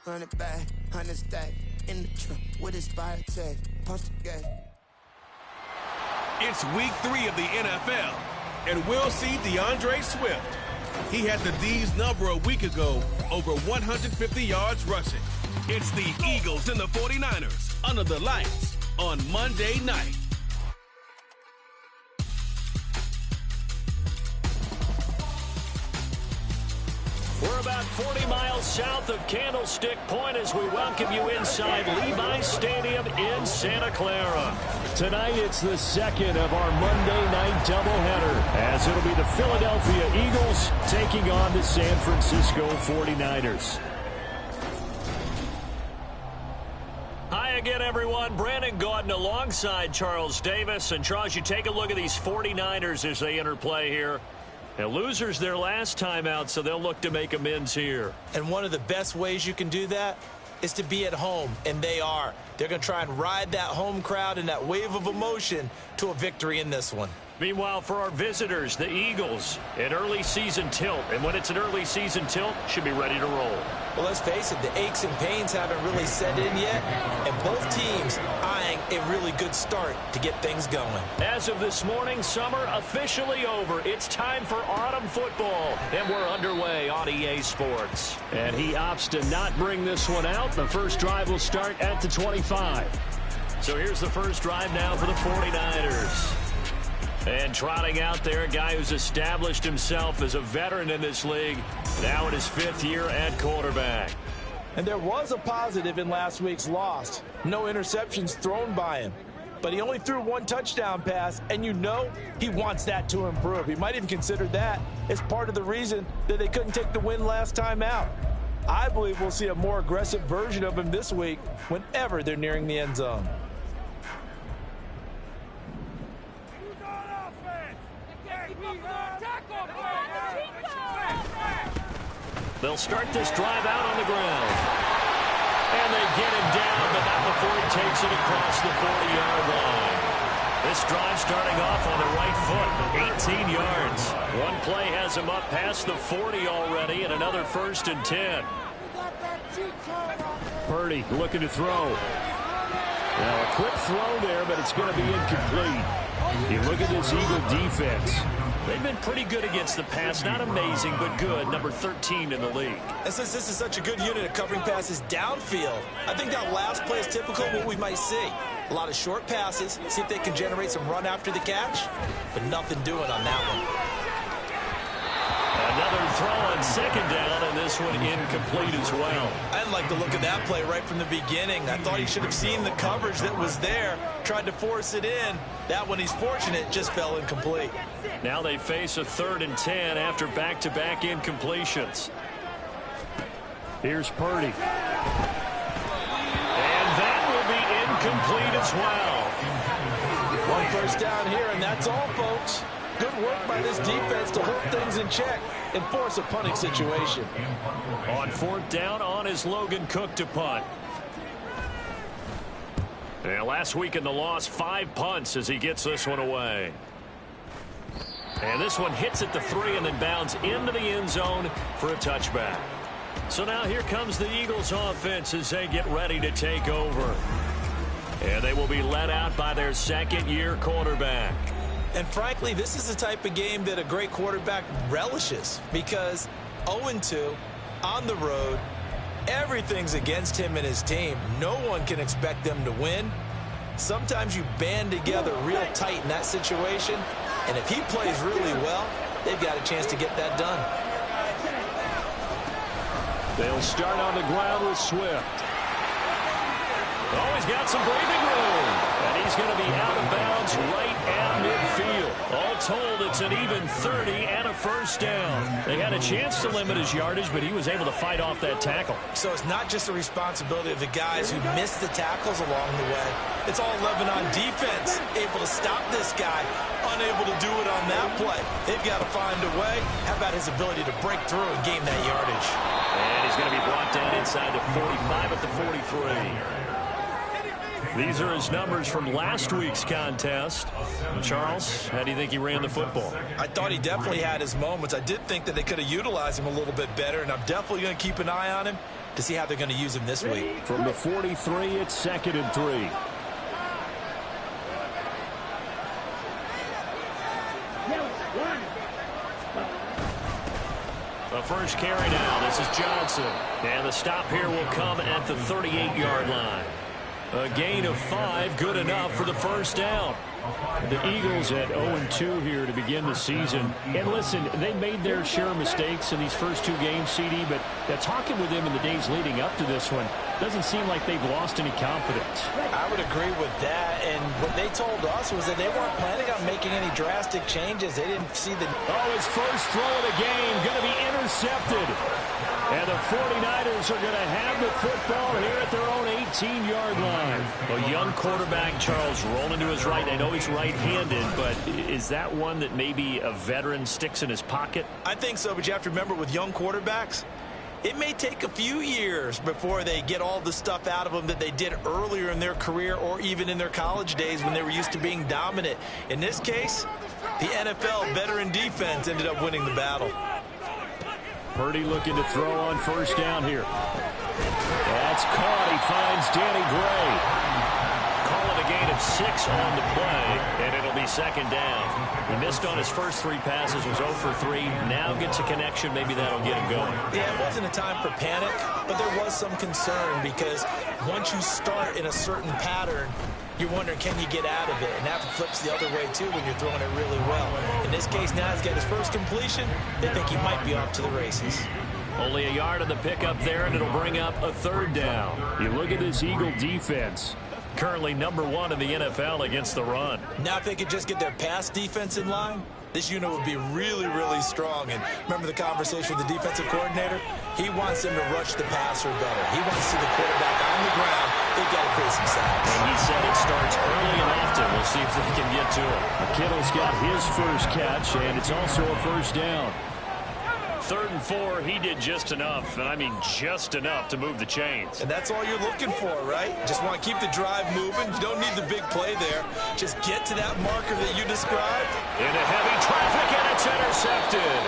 100 bag, 100 stack, in the truck with his fire tag, punch the gate. It's week 3 of the NFL, and we'll see DeAndre Swift. He had the D's number a week ago, over 150 yards rushing. It's the Eagles and the 49ers under the lights on Monday night. We're about 40 miles south of Candlestick Point as we welcome you inside Levi's Stadium in Santa Clara. Tonight, it's the second of our Monday night doubleheader, as it'll be the Philadelphia Eagles taking on the San Francisco 49ers. Hi again, everyone. Brandon Gaudin alongside Charles Davis. And Charles, you take a look at these 49ers as they enter play here. Now, losers their last time out, so they'll look to make amends here. And one of the best ways you can do that is to be at home, and they are. They're going to try and ride that home crowd and that wave of emotion to a victory in this one. Meanwhile, for our visitors, the Eagles, an early season tilt. And when it's an early season tilt, should be ready to roll. Well, let's face it, the aches and pains haven't really set in yet, and both teams eyeing a really good start to get things going. As of this morning, summer officially over. It's time for autumn football, and we're underway on EA Sports. And he opts to not bring this one out. The first drive will start at the 25. So here's the first drive now for the 49ers. And trotting out there, a guy who's established himself as a veteran in this league, now in his 5th year at quarterback. And there was a positive in last week's loss. No interceptions thrown by him. But he only threw 1 touchdown pass, and you know he wants that to improve. He might even consider that as part of the reason that they couldn't take the win last time out. I believe we'll see a more aggressive version of him this week whenever they're nearing the end zone. They'll start this drive out on the ground. And they get him down, but not before he takes it across the 40-yard line. This drive starting off on the right foot, 18 yards. One play has him up past the 40 already, and another 1st and 10. Purdy looking to throw. Now a quick throw there, but it's going to be incomplete. You look at this Eagle defense. They've been pretty good against the pass. Not amazing, but good. Number 13 in the league. And since this is such a good unit of covering passes downfield, I think that last play is typical of what we might see. A lot of short passes, see if they can generate some run after the catch, but nothing doing on that one. Another throw on 2nd down, and this one incomplete as well. I didn't like the look of that play right from the beginning. I thought he should have seen the coverage that was there, tried to force it in. That one, he's fortunate, just fell incomplete. Now they face a 3rd and 10 after back-to-back incompletions. Here's Purdy. And that will be incomplete as well. 1 first down here, and that's all, folks. Good work by this defense to hold things in check and force a punting situation. On 4th down, on is Logan Cook to punt. And last week in the loss, 5 punts as he gets this one away. And this one hits at the 3 and then bounds into the end zone for a touchback. So now here comes the Eagles offense as they get ready to take over. And they will be led out by their 2nd-year quarterback. And frankly, this is the type of game that a great quarterback relishes, because 0-2 on the road, everything's against him and his team. No one can expect them to win. Sometimes you band together real tight in that situation, and if he plays really well, they've got a chance to get that done. They'll start on the ground with Swift. Oh, he's got some breathing room. And he's going to be out of bounds right at midfield. All told, it's an even 30 and a 1st down. They had a chance to limit his yardage, but he was able to fight off that tackle. So it's not just the responsibility of the guys who missed the tackles along the way. It's all 11 on defense, able to stop this guy, unable to do it on that play. They've got to find a way. How about his ability to break through and gain that yardage? And he's going to be brought down inside the 45 at the 43. These are his numbers from last week's contest. Charles, how do you think he ran the football? I thought he definitely had his moments. I did think that they could have utilized him a little bit better, and I'm definitely going to keep an eye on him to see how they're going to use him this week. From the 43, it's 2nd and 3. The first carry now. This is Johnson. And the stop here will come at the 38-yard line. A gain of 5, good enough for the first down. The Eagles at 0-2 here to begin the season. And listen, they made their share of mistakes in these first 2 games, CD, but talking with them in the days leading up to this one, doesn't seem like they've lost any confidence. I would agree with that, and what they told us was that they weren't planning on making any drastic changes. They didn't see the... Oh, his first throw of the game going to be intercepted. And the 49ers are going to have the football here at their own 18-yard line. A young quarterback, Charles, rolling to his right. I know he's right-handed, but is that one that maybe a veteran sticks in his pocket? I think so, but you have to remember with young quarterbacks, it may take a few years before they get all the stuff out of them that they did earlier in their career or even in their college days when they were used to being dominant. In this case, the NFL veteran defense ended up winning the battle. Purdy looking to throw on first down here. That's caught. He finds Danny Gray. Calling a gain of 6 on the play, and it'll be 2nd down. He missed on his first 3 passes, was 0 for 3. Now gets a connection. Maybe that'll get him going. Yeah, it wasn't a time for panic, but there was some concern because once you start in a certain pattern, you're wondering, can you get out of it? And that flips the other way, too, when you're throwing it really well. In this case, now he's got his first completion. They think he might be off to the races. Only a yard on the pickup there, and it'll bring up a 3rd down. You look at this Eagle defense. Currently #1 in the NFL against the run. Now if they could just get their pass defense in line, this unit would be really, really strong. And remember the conversation with the defensive coordinator? He wants them to rush the passer better. He wants to see the quarterback on the ground. They've got to create some sacks. And he said it starts early and often. We'll see if they can get to it. Kittle's got his first catch, and it's also a first down. 3rd and 4, he did just enough, and I mean just enough to move the chains. And that's all you're looking for, right? Just want to keep the drive moving. You don't need the big play there. Just get to that marker that you described. Into heavy traffic, and it's intercepted.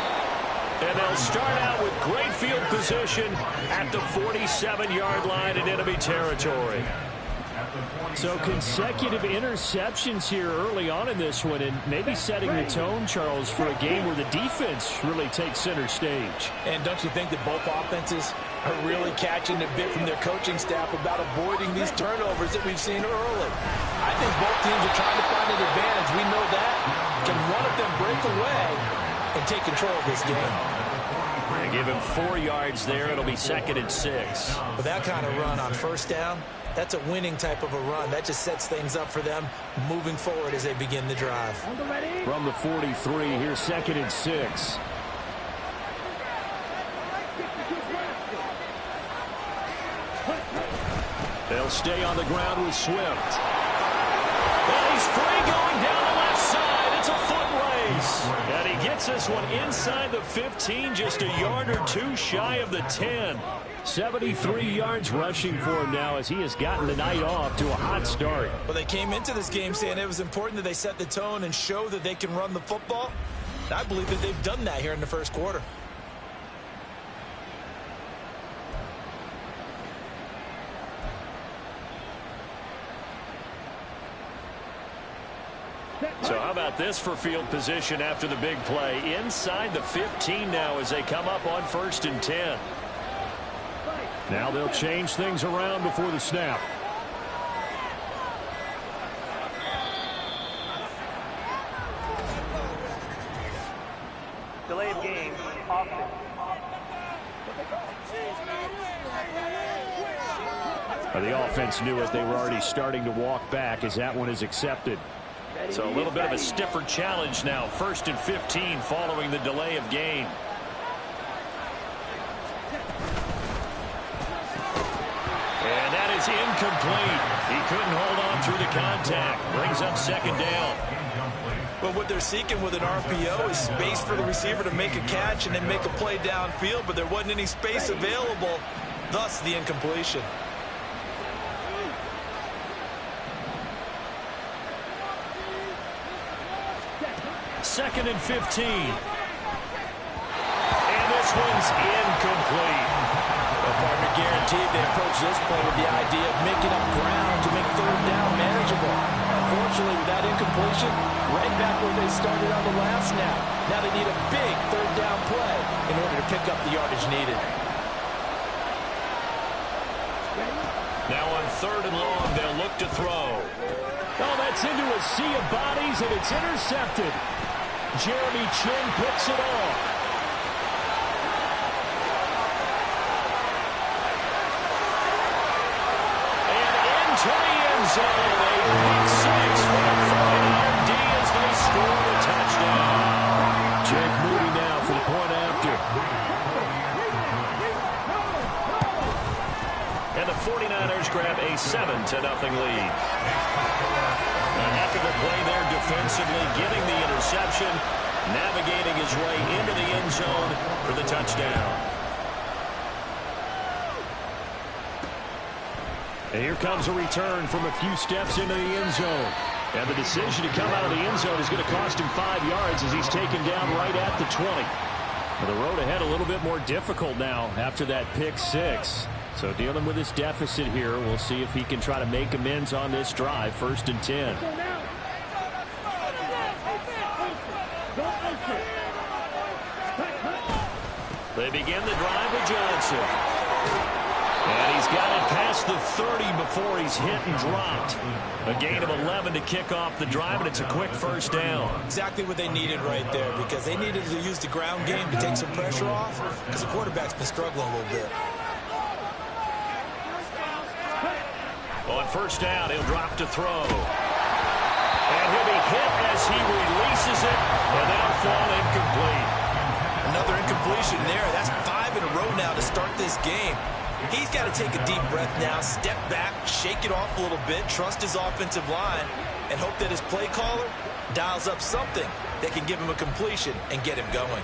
And they'll start out with great field position at the 47-yard line in enemy territory. So consecutive interceptions here early on in this one, and maybe setting the tone, Charles, for a game where the defense really takes center stage. And don't you think that both offenses are really catching the bit from their coaching staff about avoiding these turnovers that we've seen early? I think both teams are trying to find an advantage. We know that. Can one of them break away and take control of this game? They give him 4 yards there. It'll be 2nd and 6. With that kind of run on first down, that's a winning type of a run. That just sets things up for them moving forward as they begin the drive. From the 43, here's 2nd and 6. They'll stay on the ground with Swift. And he's free going down the left side. It's a foot race. And he gets this one inside the 15, just a yard or 2 shy of the 10. 73 yards rushing for him now as he has gotten the night off to a hot start. Well, they came into this game saying it was important that they set the tone and show that they can run the football. And I believe that they've done that here in the first quarter. So how about this for field position after the big play? Inside the 15 now as they come up on 1st and 10. Now they'll change things around before the snap. Delay of game, offense. The offense knew it. They were already starting to walk back as that one is accepted. So a little bit of a stiffer challenge now. 1st and 15 following the delay of game. And that is incomplete. He couldn't hold on through the contact. Brings up 2nd down. Well, what they're seeking with an RPO is space for the receiver to make a catch and then make a play downfield, but there wasn't any space available, thus the incompletion. Second and 15. And this one's incomplete. Well, partner, guaranteed they approach this play with the idea of making up ground to make third down manageable. Unfortunately, with that incompletion, right back where they started on the last snap. Now they need a big third down play in order to pick up the yardage needed. Now on 3rd and long, they'll look to throw. Oh, that's into a sea of bodies, and it's intercepted. Jeremy Chin picks it off. And into the end zone. A pick six for the 49er D as they score the touchdown. Jake Moody now for the point after. And the 49ers grab a 7-0 lead. A heck of a play there defensively, getting the interception, navigating his way into the end zone for the touchdown. And here comes a return from a few steps into the end zone. And the decision to come out of the end zone is going to cost him 5 yards as he's taken down right at the 20. Well, the road ahead a little bit more difficult now after that pick six. So dealing with this deficit here, we'll see if he can try to make amends on this drive. 1st and 10. They begin the drive with Johnson. And he's got it past the 30 before he's hit and dropped. A gain of 11 to kick off the drive, and it's a quick 1st down. Exactly what they needed right there, because they needed to use the ground game to take some pressure off, because the quarterback's been struggling a little bit. On 1st down, he'll drop to throw. And he'll be hit as he releases it, and that'll fall incomplete. Another incompletion there. That's 5 in a row now to start this game. He's got to take a deep breath now, step back, shake it off a little bit, trust his offensive line, and hope that his play caller dials up something that can give him a completion and get him going.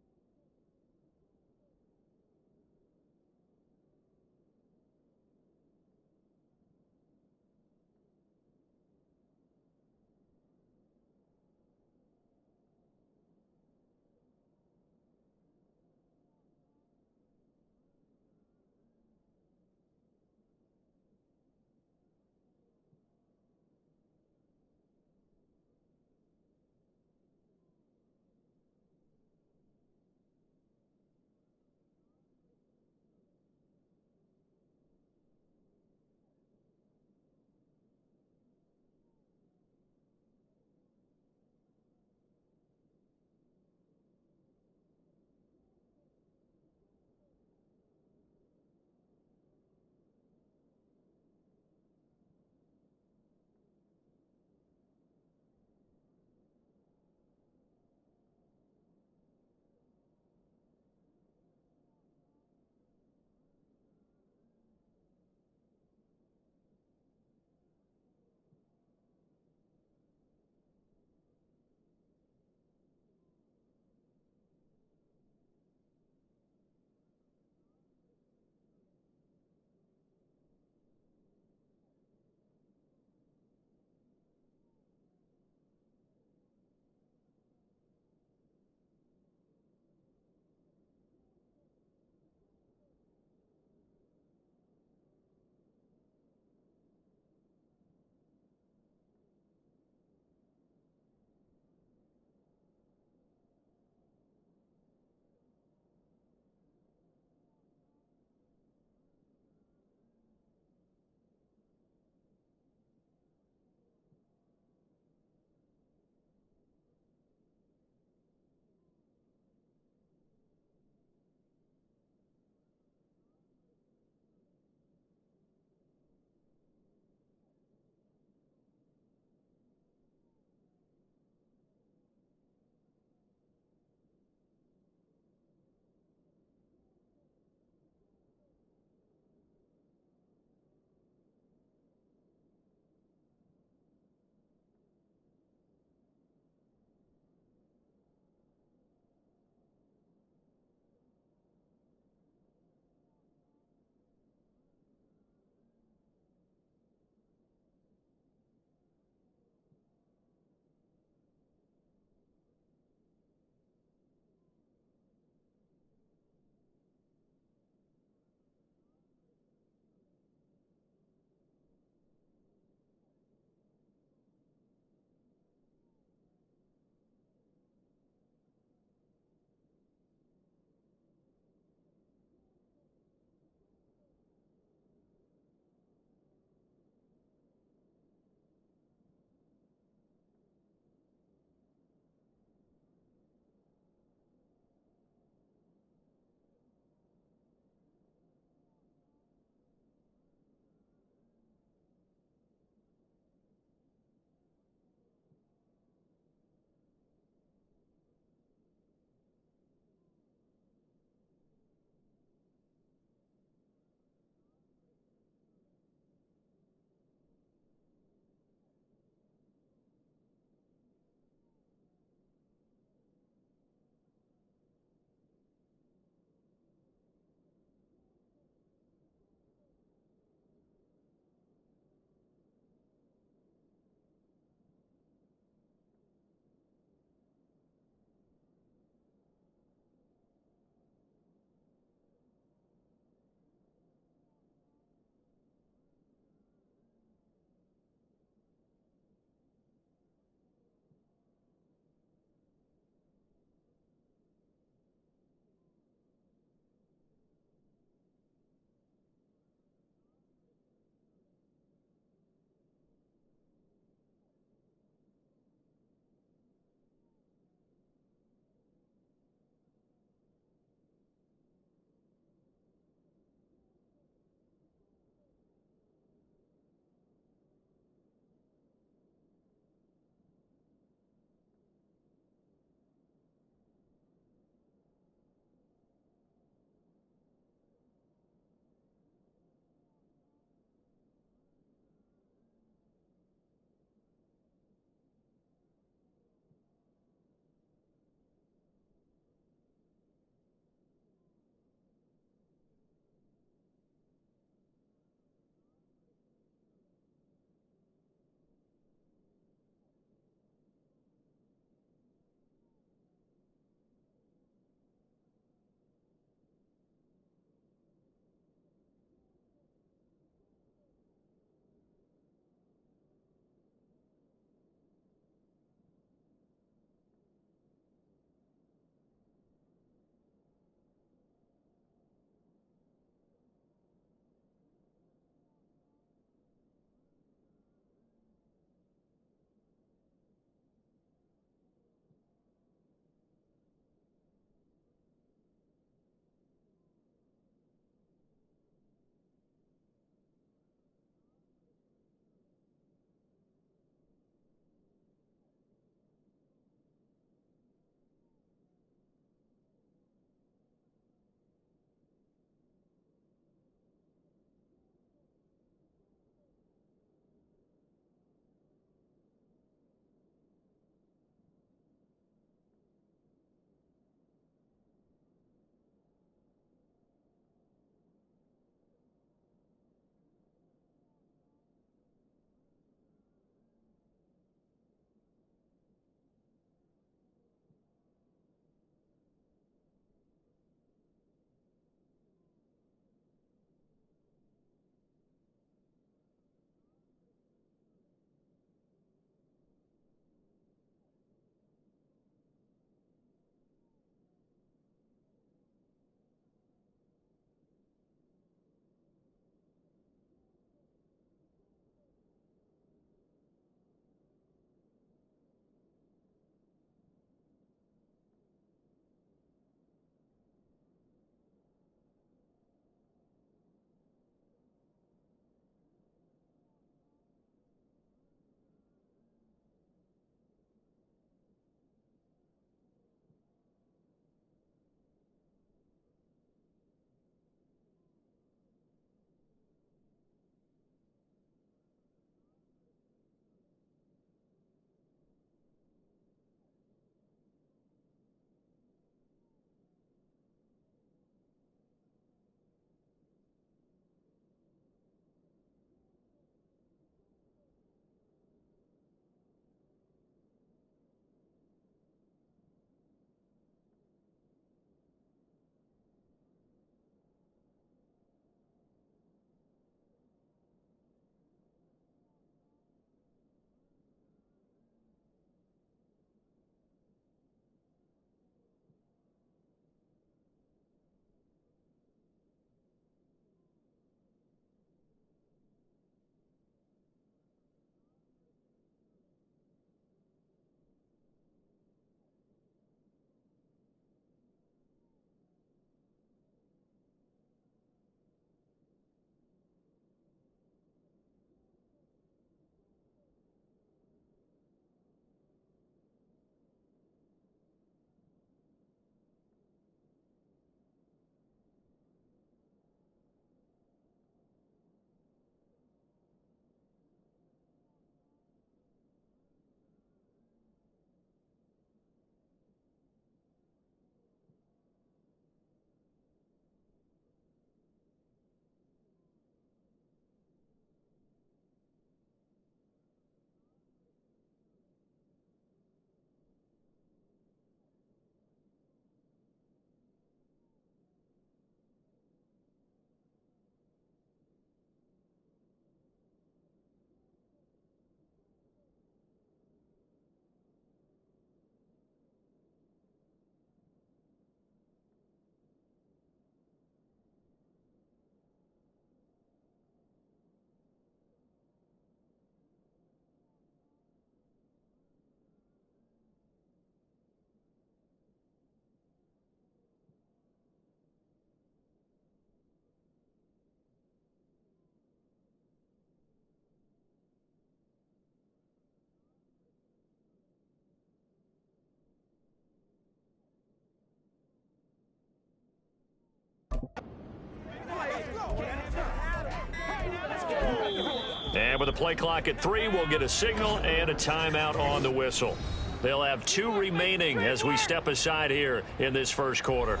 And with a play clock at 3, we'll get a signal and a timeout on the whistle. They'll have 2 remaining as we step aside here in this first quarter.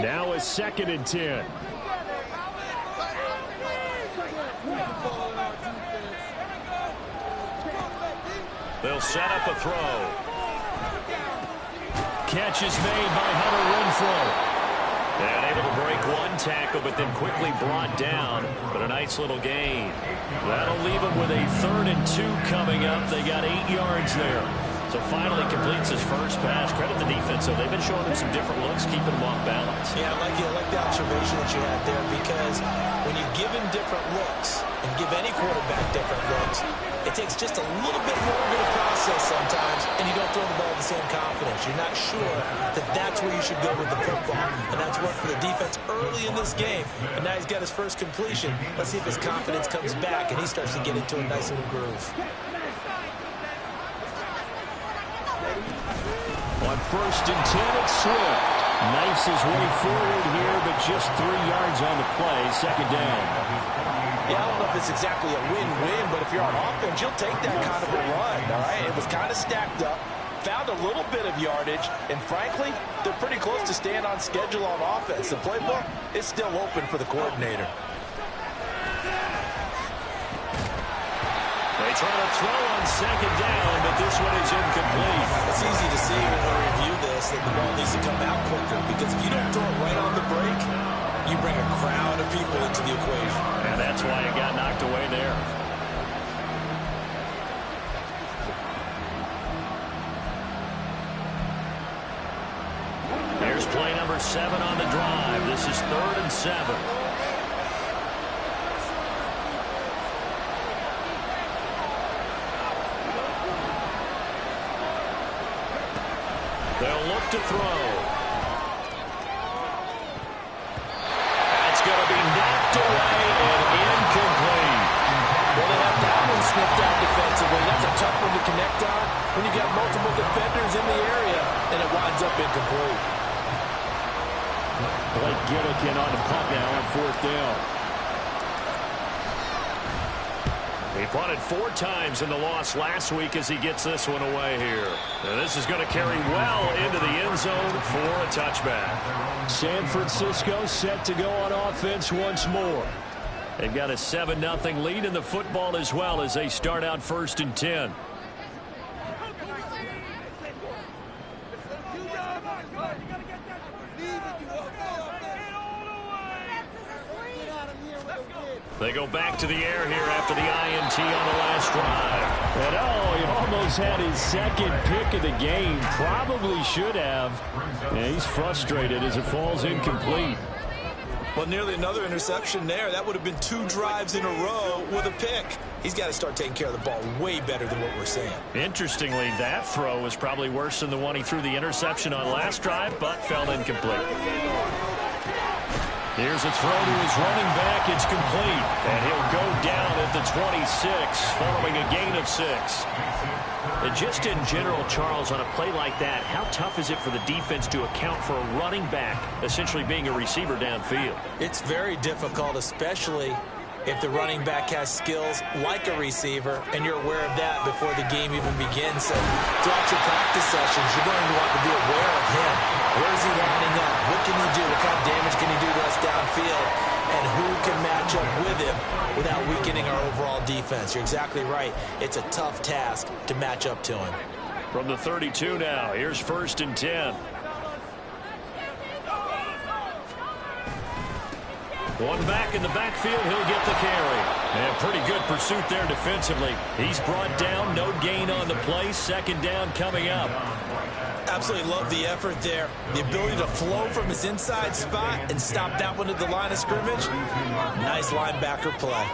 Now a 2nd and 10. They'll set up a throw. Catch is made by Hunter Renfrow. And able to break one tackle, but then quickly brought down. But a nice little gain. That'll leave them with a 3rd and 2 coming up. They got 8 yards there. So finally completes his first pass. Credit the defense, so they've been showing him some different looks, keeping him off balance. Yeah, I like the observation that you had there, because when you give him different looks and give any quarterback different looks, it takes just a little bit longer to process sometimes, and you don't throw the ball with the same confidence. You're not sure that that's where you should go with the football, and that's worked for the defense early in this game. And now he's got his first completion. Let's see if his confidence comes back and he starts to get into a nice little groove. On 1st and 10, it's Swift. Knifes his way forward here, but just 3 yards on the play. 2nd down. Yeah, I don't know if it's exactly a win-win, but if you're on offense, you'll take that kind of a run, all right? It was kind of stacked up, found a little bit of yardage, and frankly, they're pretty close to staying on schedule on offense. The playbook is still open for the coordinator. They try to throw on 2nd down, but this one is incomplete. It's easy to see when we review this that the ball needs to come out quicker, because if you don't throw it right on the break, you bring a crowd of people into the equation. And that's why it got knocked away there. Here's play number 7 on the drive. This is 3rd and 7. They'll look to throw. That's going to be knocked away and incomplete. Well, they have that one sniffed out defensively. That's a tough one to connect on when you got multiple defenders in the area, and it winds up incomplete. Blake Gillikin on the punt now on 4th down. He punted 4 times in the loss last week as he gets this one away here. And this is going to carry well into the end zone for a touchback. San Francisco set to go on offense once more. They've got a 7-0 lead in the football as well as they start out 1st and 10. They go back to the air here after the INT on the last drive. And he almost had his 2nd pick of the game. Probably should have. And he's frustrated as it falls incomplete. Well, nearly another interception there. That would have been 2 drives in a row with a pick. He's got to start taking care of the ball way better than what we're seeing. Interestingly, that throw was probably worse than the one he threw the interception on last drive, but fell incomplete. Here's a throw to his running back. It's complete. And he'll go down at the 26 following a gain of 6. And just in general, Charles, on a play like that, how tough is it for the defense to account for a running back essentially being a receiver downfield? It's very difficult, especially if the running back has skills like a receiver, and you're aware of that before the game even begins. So throughout your practice sessions, you're going to want to be aware of him. Where is he lining up? What can he do? What kind of damage can he do to us downfield? And who can match up with him without weakening our overall defense? You're exactly right. It's a tough task to match up to him. From the 32 now, here's 1st and 10. One back in the backfield, he'll get the carry. And pretty good pursuit there defensively. He's brought down, no gain on the play. 2nd down coming up. Absolutely love the effort there. The ability to flow from his inside spot and stop that one at the line of scrimmage. Nice linebacker play.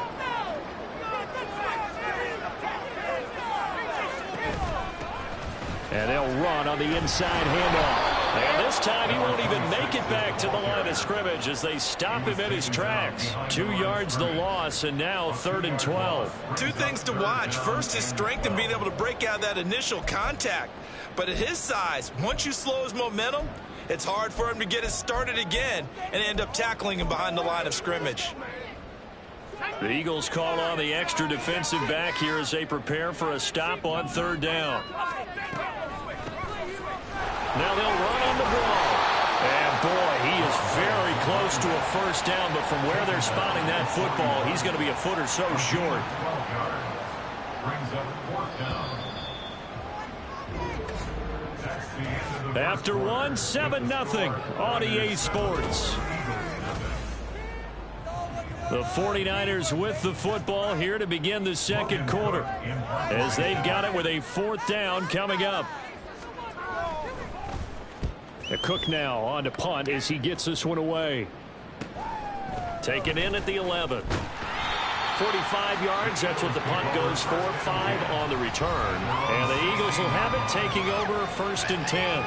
And they'll run on the inside handoff. And this time he won't even make it back to the line of scrimmage as they stop him in his tracks. 2 yards the loss, and now 3rd and 12. Two things to watch. First, his strength and being able to break out that initial contact. But at his size, once you slow his momentum, it's hard for him to get it started again and end up tackling him behind the line of scrimmage. The Eagles call on the extra defensive back here as they prepare for a stop on 3rd down. Now they'll run on the ball. And, boy, he is very close to a first down, but from where they're spotting that football, he's going to be a foot or so short. After one, 7-0 on EA Sports. The 49ers with the football here to begin the second quarter as they've got it with a 4th down coming up. The Cook now on to punt as he gets this one away. Taken in at the 11. 45 yards, that's what the punt goes for. 5 on the return. And the Eagles will have it, taking over 1st and 10.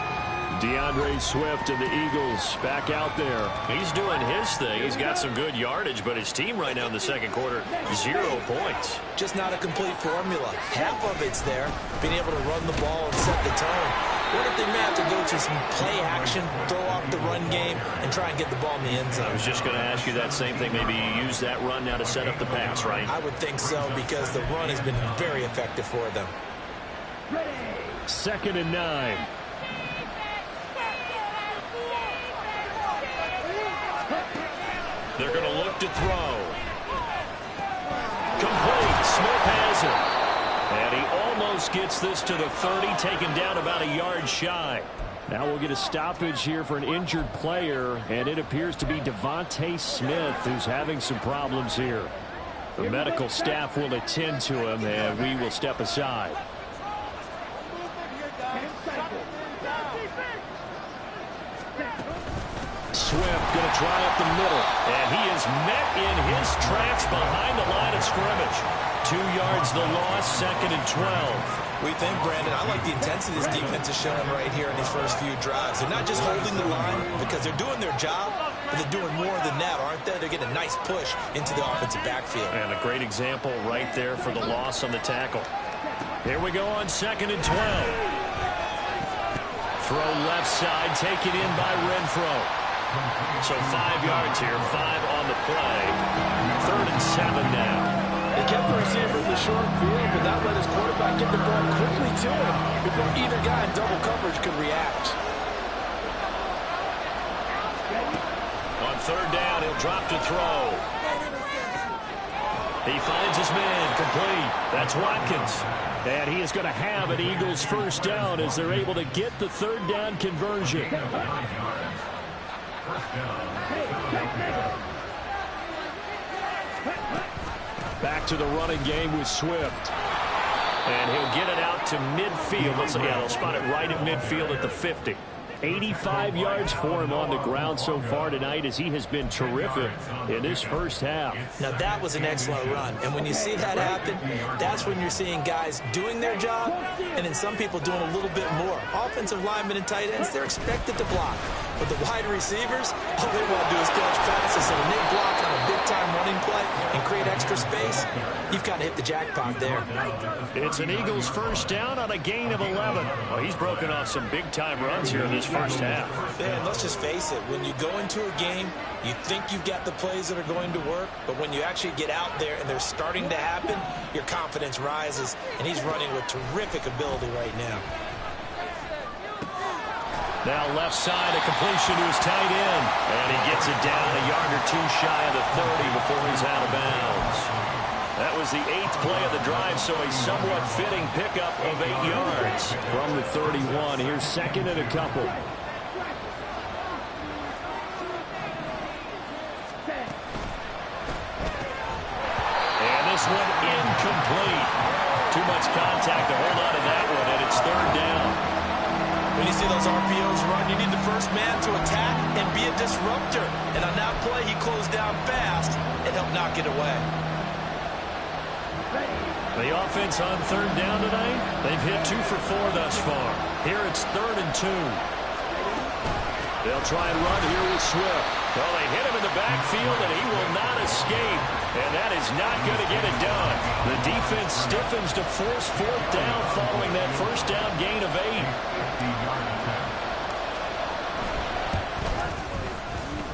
DeAndre Swift and the Eagles back out there. He's doing his thing. He's got some good yardage, but his team right now in the second quarter, 0 points. Just not a complete formula. Half of it's there, being able to run the ball and set the tone. What if they may have to go to some play action, throw off the run game, and try and get the ball in the end zone? I was just going to ask you that same thing. Maybe you use that run now to set up the pass, right? I would think so, because the run has been very effective for them. 2nd and 9. They're going to look to throw. Complete. Smith has it. And he almost gets this to the 30, taken down about a yard shy. Now we'll get a stoppage here for an injured player, and it appears to be Devontae Smith who's having some problems here. The medical staff will attend to him, and we will step aside. Swift going to try up the middle, and he is met in his tracks behind the line of scrimmage. 2 yards the loss, 2nd and 12. We think, Brandon, I like the intensity this defense is showing right here in these first few drives. They're not just holding the line because they're doing their job, but they're doing more than that, aren't they? They're getting a nice push into the offensive backfield. And a great example right there for the loss on the tackle. Here we go on 2nd and 12. Throw left side, taken in by Renfro. So 5 yards here, 5 on the play. 3rd and 7 now. They kept the receiver in the short field, but that let his quarterback get the ball quickly to him before either guy in double coverage could react. On 3rd down, he'll drop to throw. He finds his man, complete. That's Watkins. And he is going to have an Eagles 1st down as they're able to get the 3rd down conversion. Back to the running game with Swift. And he'll get it out to midfield. Let's see, yeah, they'll spot it right at midfield at the 50. 85 yards for him on the ground so far tonight as he has been terrific in this first half. Now that was an excellent run, and when you see that happen, that's when you're seeing guys doing their job and then some people doing a little bit more. Offensive linemen and tight ends, they're expected to block, but the wide receivers, all they want to do is catch passes. So when they block on a big-time running play and create extra space, you've got to hit the jackpot there. It's an Eagles 1st down on a gain of 11. Well, he's broken off some big-time runs here in this first half. Yeah, and let's just face it, when you go into a game, you think you've got the plays that are going to work, but when you actually get out there and they're starting to happen, your confidence rises, and he's running with terrific ability right now. Now left side, a completion to his tight end, and he gets it down a yard or two shy of the 30 before he's out of bounds. That was the 8th play of the drive, so a somewhat fitting pickup of 8 yards. From the 31, here's 2nd and a couple. And this one incomplete. Too much contact to hold on to that one, and it's 3rd down. When you see those RPOs run, you need the first man to attack and be a disruptor. And on that play, he closed down fast and helped knock it away. The offense on 3rd down tonight, they've hit 2 for 4 thus far. Here it's 3rd and 2. They'll try and run here with Swift. Well, they hit him in the backfield, and he will not escape. And that is not going to get it done. The defense stiffens to force fourth down following that first down gain of 8.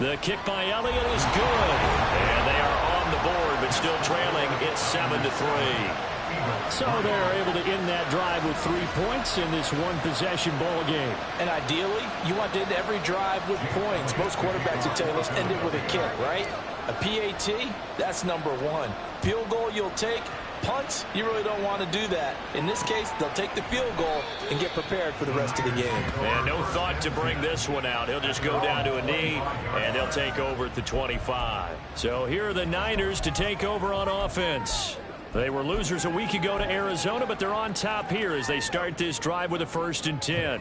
The kick by Elliott is good. And they are on the board, but still trailing. It's 7-3. So they're able to end that drive with 3 points in this one-possession ball game. And ideally, you want to end every drive with points. Most quarterbacks would tell you, let's end it with a kick, right? A PAT, that's number 1. Field goal you'll take. Punts, you really don't want to do that. In this case, they'll take the field goal and get prepared for the rest of the game. And no thought to bring this one out. He'll just go down to a knee, and they'll take over at the 25. So here are the Niners to take over on offense. They were losers a week ago to Arizona, but they're on top here as they start this drive with a 1st and 10.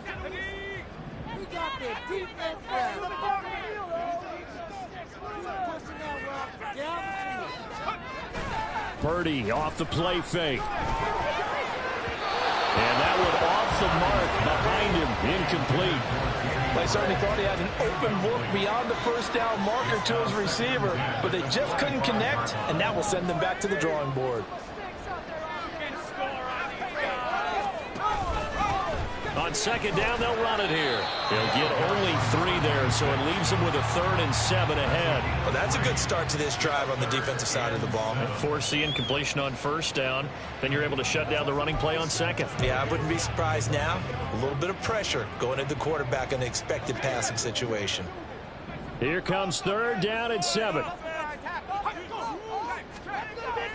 Purdy off the play fake. And that one off the mark behind him, incomplete. They certainly thought he had an open look beyond the first down marker to his receiver, but they just couldn't connect, and that will send them back to the drawing board. On 2nd down, they'll run it here. They'll get only 3 there, so it leaves them with a 3rd and 7 ahead. Well, that's a good start to this drive on the defensive side of the ball. Force the incompletion on 1st down. Then you're able to shut down the running play on 2nd. Yeah, I wouldn't be surprised now. A little bit of pressure going at the quarterback in an expected passing situation. Here comes 3rd down and 7.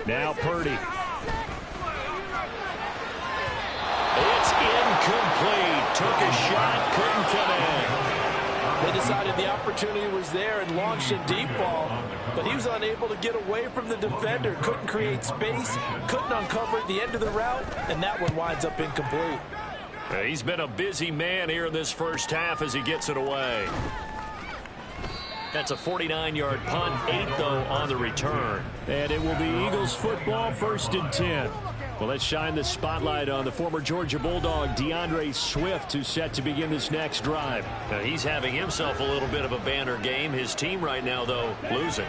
Now Purdy. It's incomplete. Took a shot, couldn't come in. They decided the opportunity was there and launched a deep ball, but he was unable to get away from the defender. Couldn't create space, couldn't uncover at the end of the route, and that one winds up incomplete. He's been a busy man here in this first half as he gets it away. That's a 49-yard punt, 8 though on the return. And it will be Eagles football, 1st and 10. Well, let's shine the spotlight on the former Georgia Bulldog, DeAndre Swift, who's set to begin this next drive. Now, he's having himself a little bit of a banner game. His team right now, though, losing.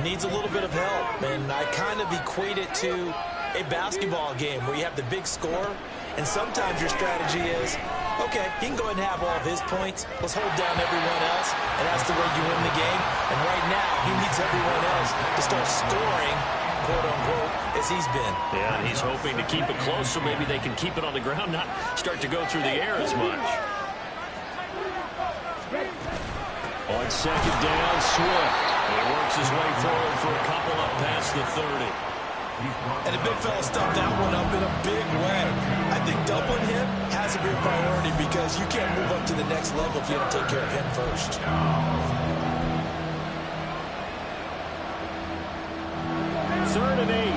Needs a little bit of help, and I kind of equate it to a basketball game where you have the big score, and sometimes your strategy is, okay, he can go ahead and have all of his points. Let's hold down everyone else, and that's the way you win the game. And right now, he needs everyone else to start scoring, quote-unquote, as he's been. Yeah, and he's hoping to keep it close so maybe they can keep it on the ground, not start to go through the air as much. On 2nd down, Swift. He works his way forward for a couple up past the 30. And the big fella stuffed that one up in a big way. I think doubling him has to be a priority because you can't move up to the next level if you don't take care of him first. 3rd and 8.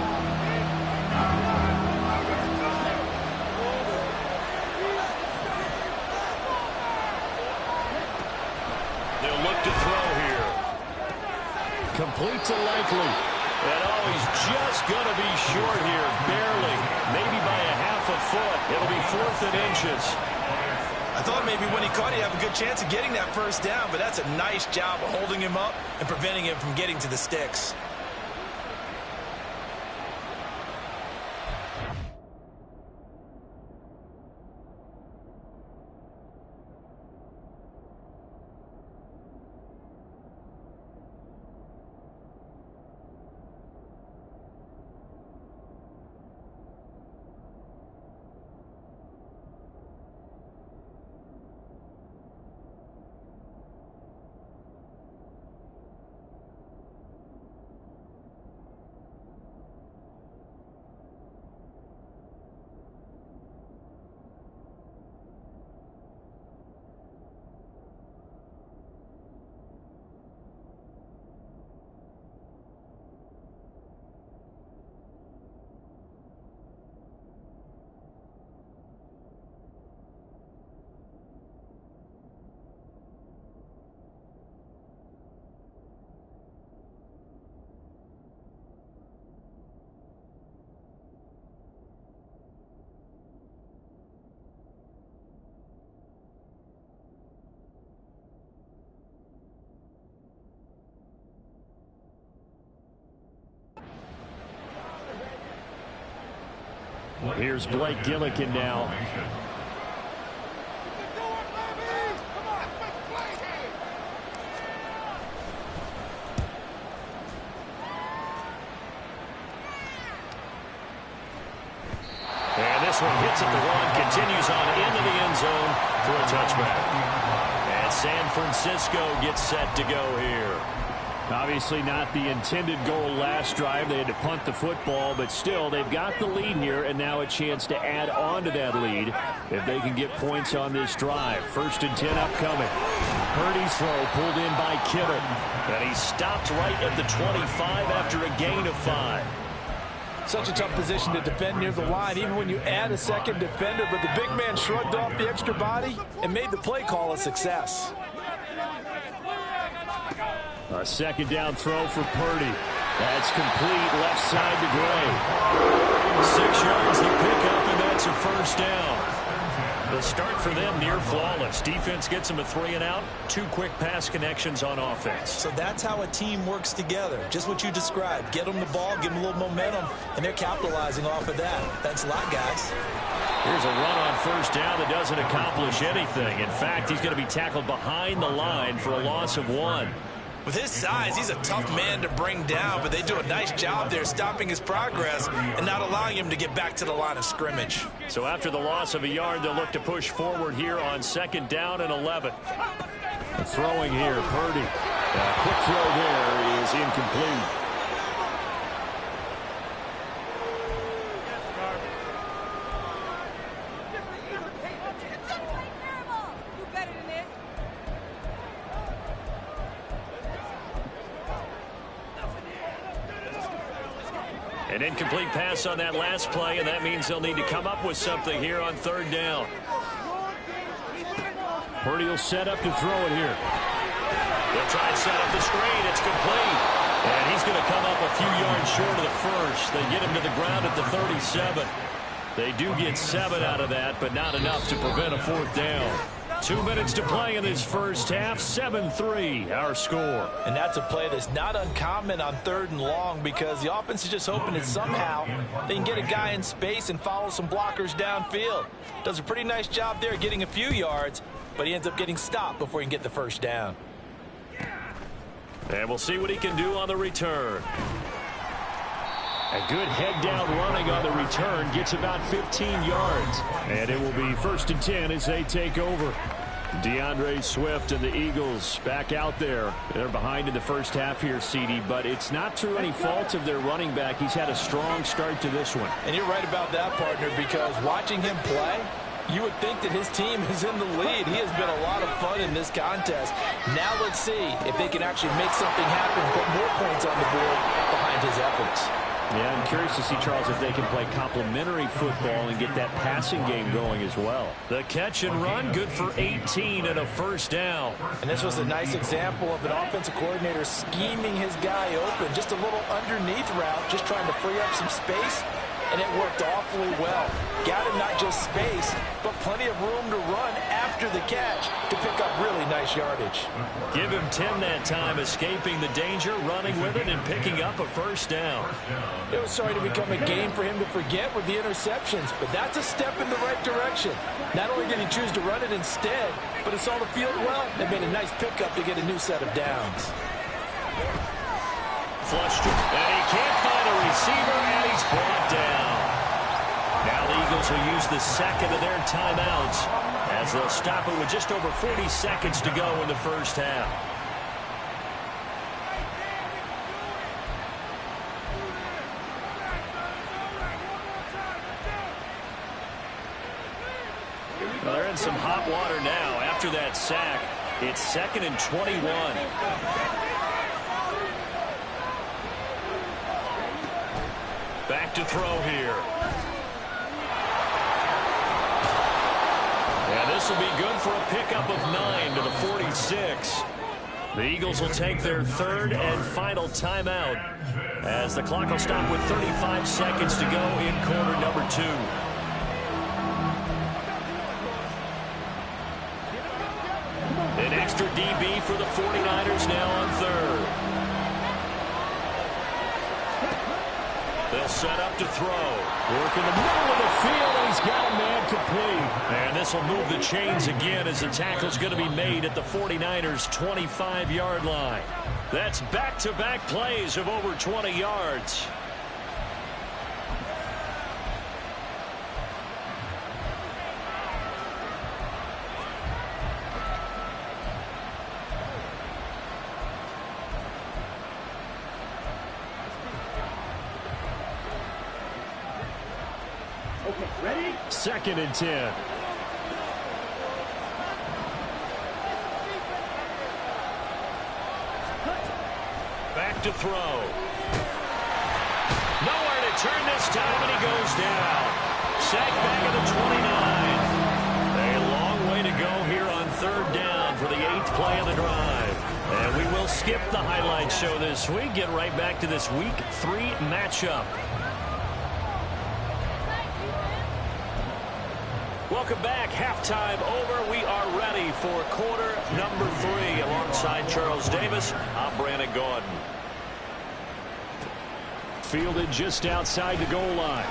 They'll look to throw here. Complete to Likely. And oh, he's just going to be short here, barely. Maybe by a half a foot. It'll be 4th and inches. I thought maybe when he caught, he'd have a good chance of getting that first down, but that's a nice job of holding him up and preventing him from getting to the sticks. Here's Blake Gillikin now. And this one hits at the one, continues on into the end zone for a touchback. And San Francisco gets set to go here. Obviously not the intended goal last drive. They had to punt the football, but still they've got the lead here, and now a chance to add on to that lead if they can get points on this drive. 1st and 10 upcoming. Purdy's throw pulled in by Kittle, and he stopped right at the 25 after a gain of 5. Such a tough position to defend near the line, even when you add a second defender, but the big man shrugged off the extra body and made the play call a success. A 2nd down throw for Purdy. That's complete left side to Gray. 6 yards the pickup, and that's a 1st down. The start for them near flawless. Defense gets them a 3 and out. 2 quick pass connections on offense. So that's how a team works together. Just what you described. Get them the ball, give them a little momentum, and they're capitalizing off of that. Thanks a lot, guys. Here's a run on 1st down that doesn't accomplish anything. In fact, he's going to be tackled behind the line for a loss of 1. With his size, he's a tough man to bring down, but they do a nice job there stopping his progress and not allowing him to get back to the line of scrimmage. So after the loss of a yard, they'll look to push forward here on 2nd down and 11. Throwing here, Purdy. A quick throw there is incomplete. An incomplete pass on that last play, and that means they'll need to come up with something here on 3rd down. Purdy will set up to throw it here. They'll try and set up the screen. It's complete. And he's going to come up a few yards short of the 1st. They get him to the ground at the 37. They do get 7 out of that, but not enough to prevent a 4th down. 2 minutes to play in this 1st half. 7-3 our score. And that's a play that's not uncommon on 3rd and long, because the offense is just hoping that somehow they can get a guy in space and follow some blockers downfield. Does a pretty nice job there getting a few yards, but he ends up getting stopped before he can get the 1st down. And we'll see what he can do on the return. A good head down running on the return, gets about 15 yards. And it will be 1st and 10 as they take over. DeAndre Swift and the Eagles back out there. They're behind in the 1st half here, CD, but it's not through any fault of their running back. He's had a strong start to this one. And you're right about that, partner, because watching him play, you would think that his team is in the lead. He has been a lot of fun in this contest. Now let's see if they can actually make something happen, put more points on the board behind his efforts. Yeah, I'm curious to see, Charles, if they can play complementary football and get that passing game going as well. The catch and run, good for 18 and a 1st down. And this was a nice example of an offensive coordinator scheming his guy open. Just a little underneath route, just trying to free up some space. And it worked awfully well. Got him not just space, but plenty of room to run after the catch to pick up really nice yardage. Give him 10 that time, escaping the danger, running with it, and picking up a 1st down. It was starting to become a game for him to forget with the interceptions, but that's a step in the right direction. Not only did he choose to run it instead, but he saw the field well and made a nice pickup to get a new set of downs. Flushed, and he can't find a receiver, and he's brought down. Now the Eagles will use the 2nd of their timeouts as they'll stop it with just over 40 seconds to go in the 1st half. Well, they're in some hot water now. After that sack, it's 2nd and 21. Back to throw here. And this will be good for a pickup of 9 to the 46. The Eagles will take their 3rd and final timeout as the clock will stop with 35 seconds to go in quarter number 2. An extra DB for the 49ers now on 3rd. They'll set up to throw. Work in the middle of the field, and he's got a man complete. And this will move the chains again as the tackle's going to be made at the 49ers' 25-yard line. That's back-to-back plays of over 20 yards. Ready? 2nd and 10. Back to throw. Nowhere to turn this time, and he goes down. Sack back at the 29. A long way to go here on 3rd down for the 8th play of the drive. And we will skip the highlight show this week. Get right back to this Week 3 matchup. Welcome back. Halftime over. We are ready for quarter number 3. Alongside Charles Davis, I'm Brandon Gordon. Fielded just outside the goal line.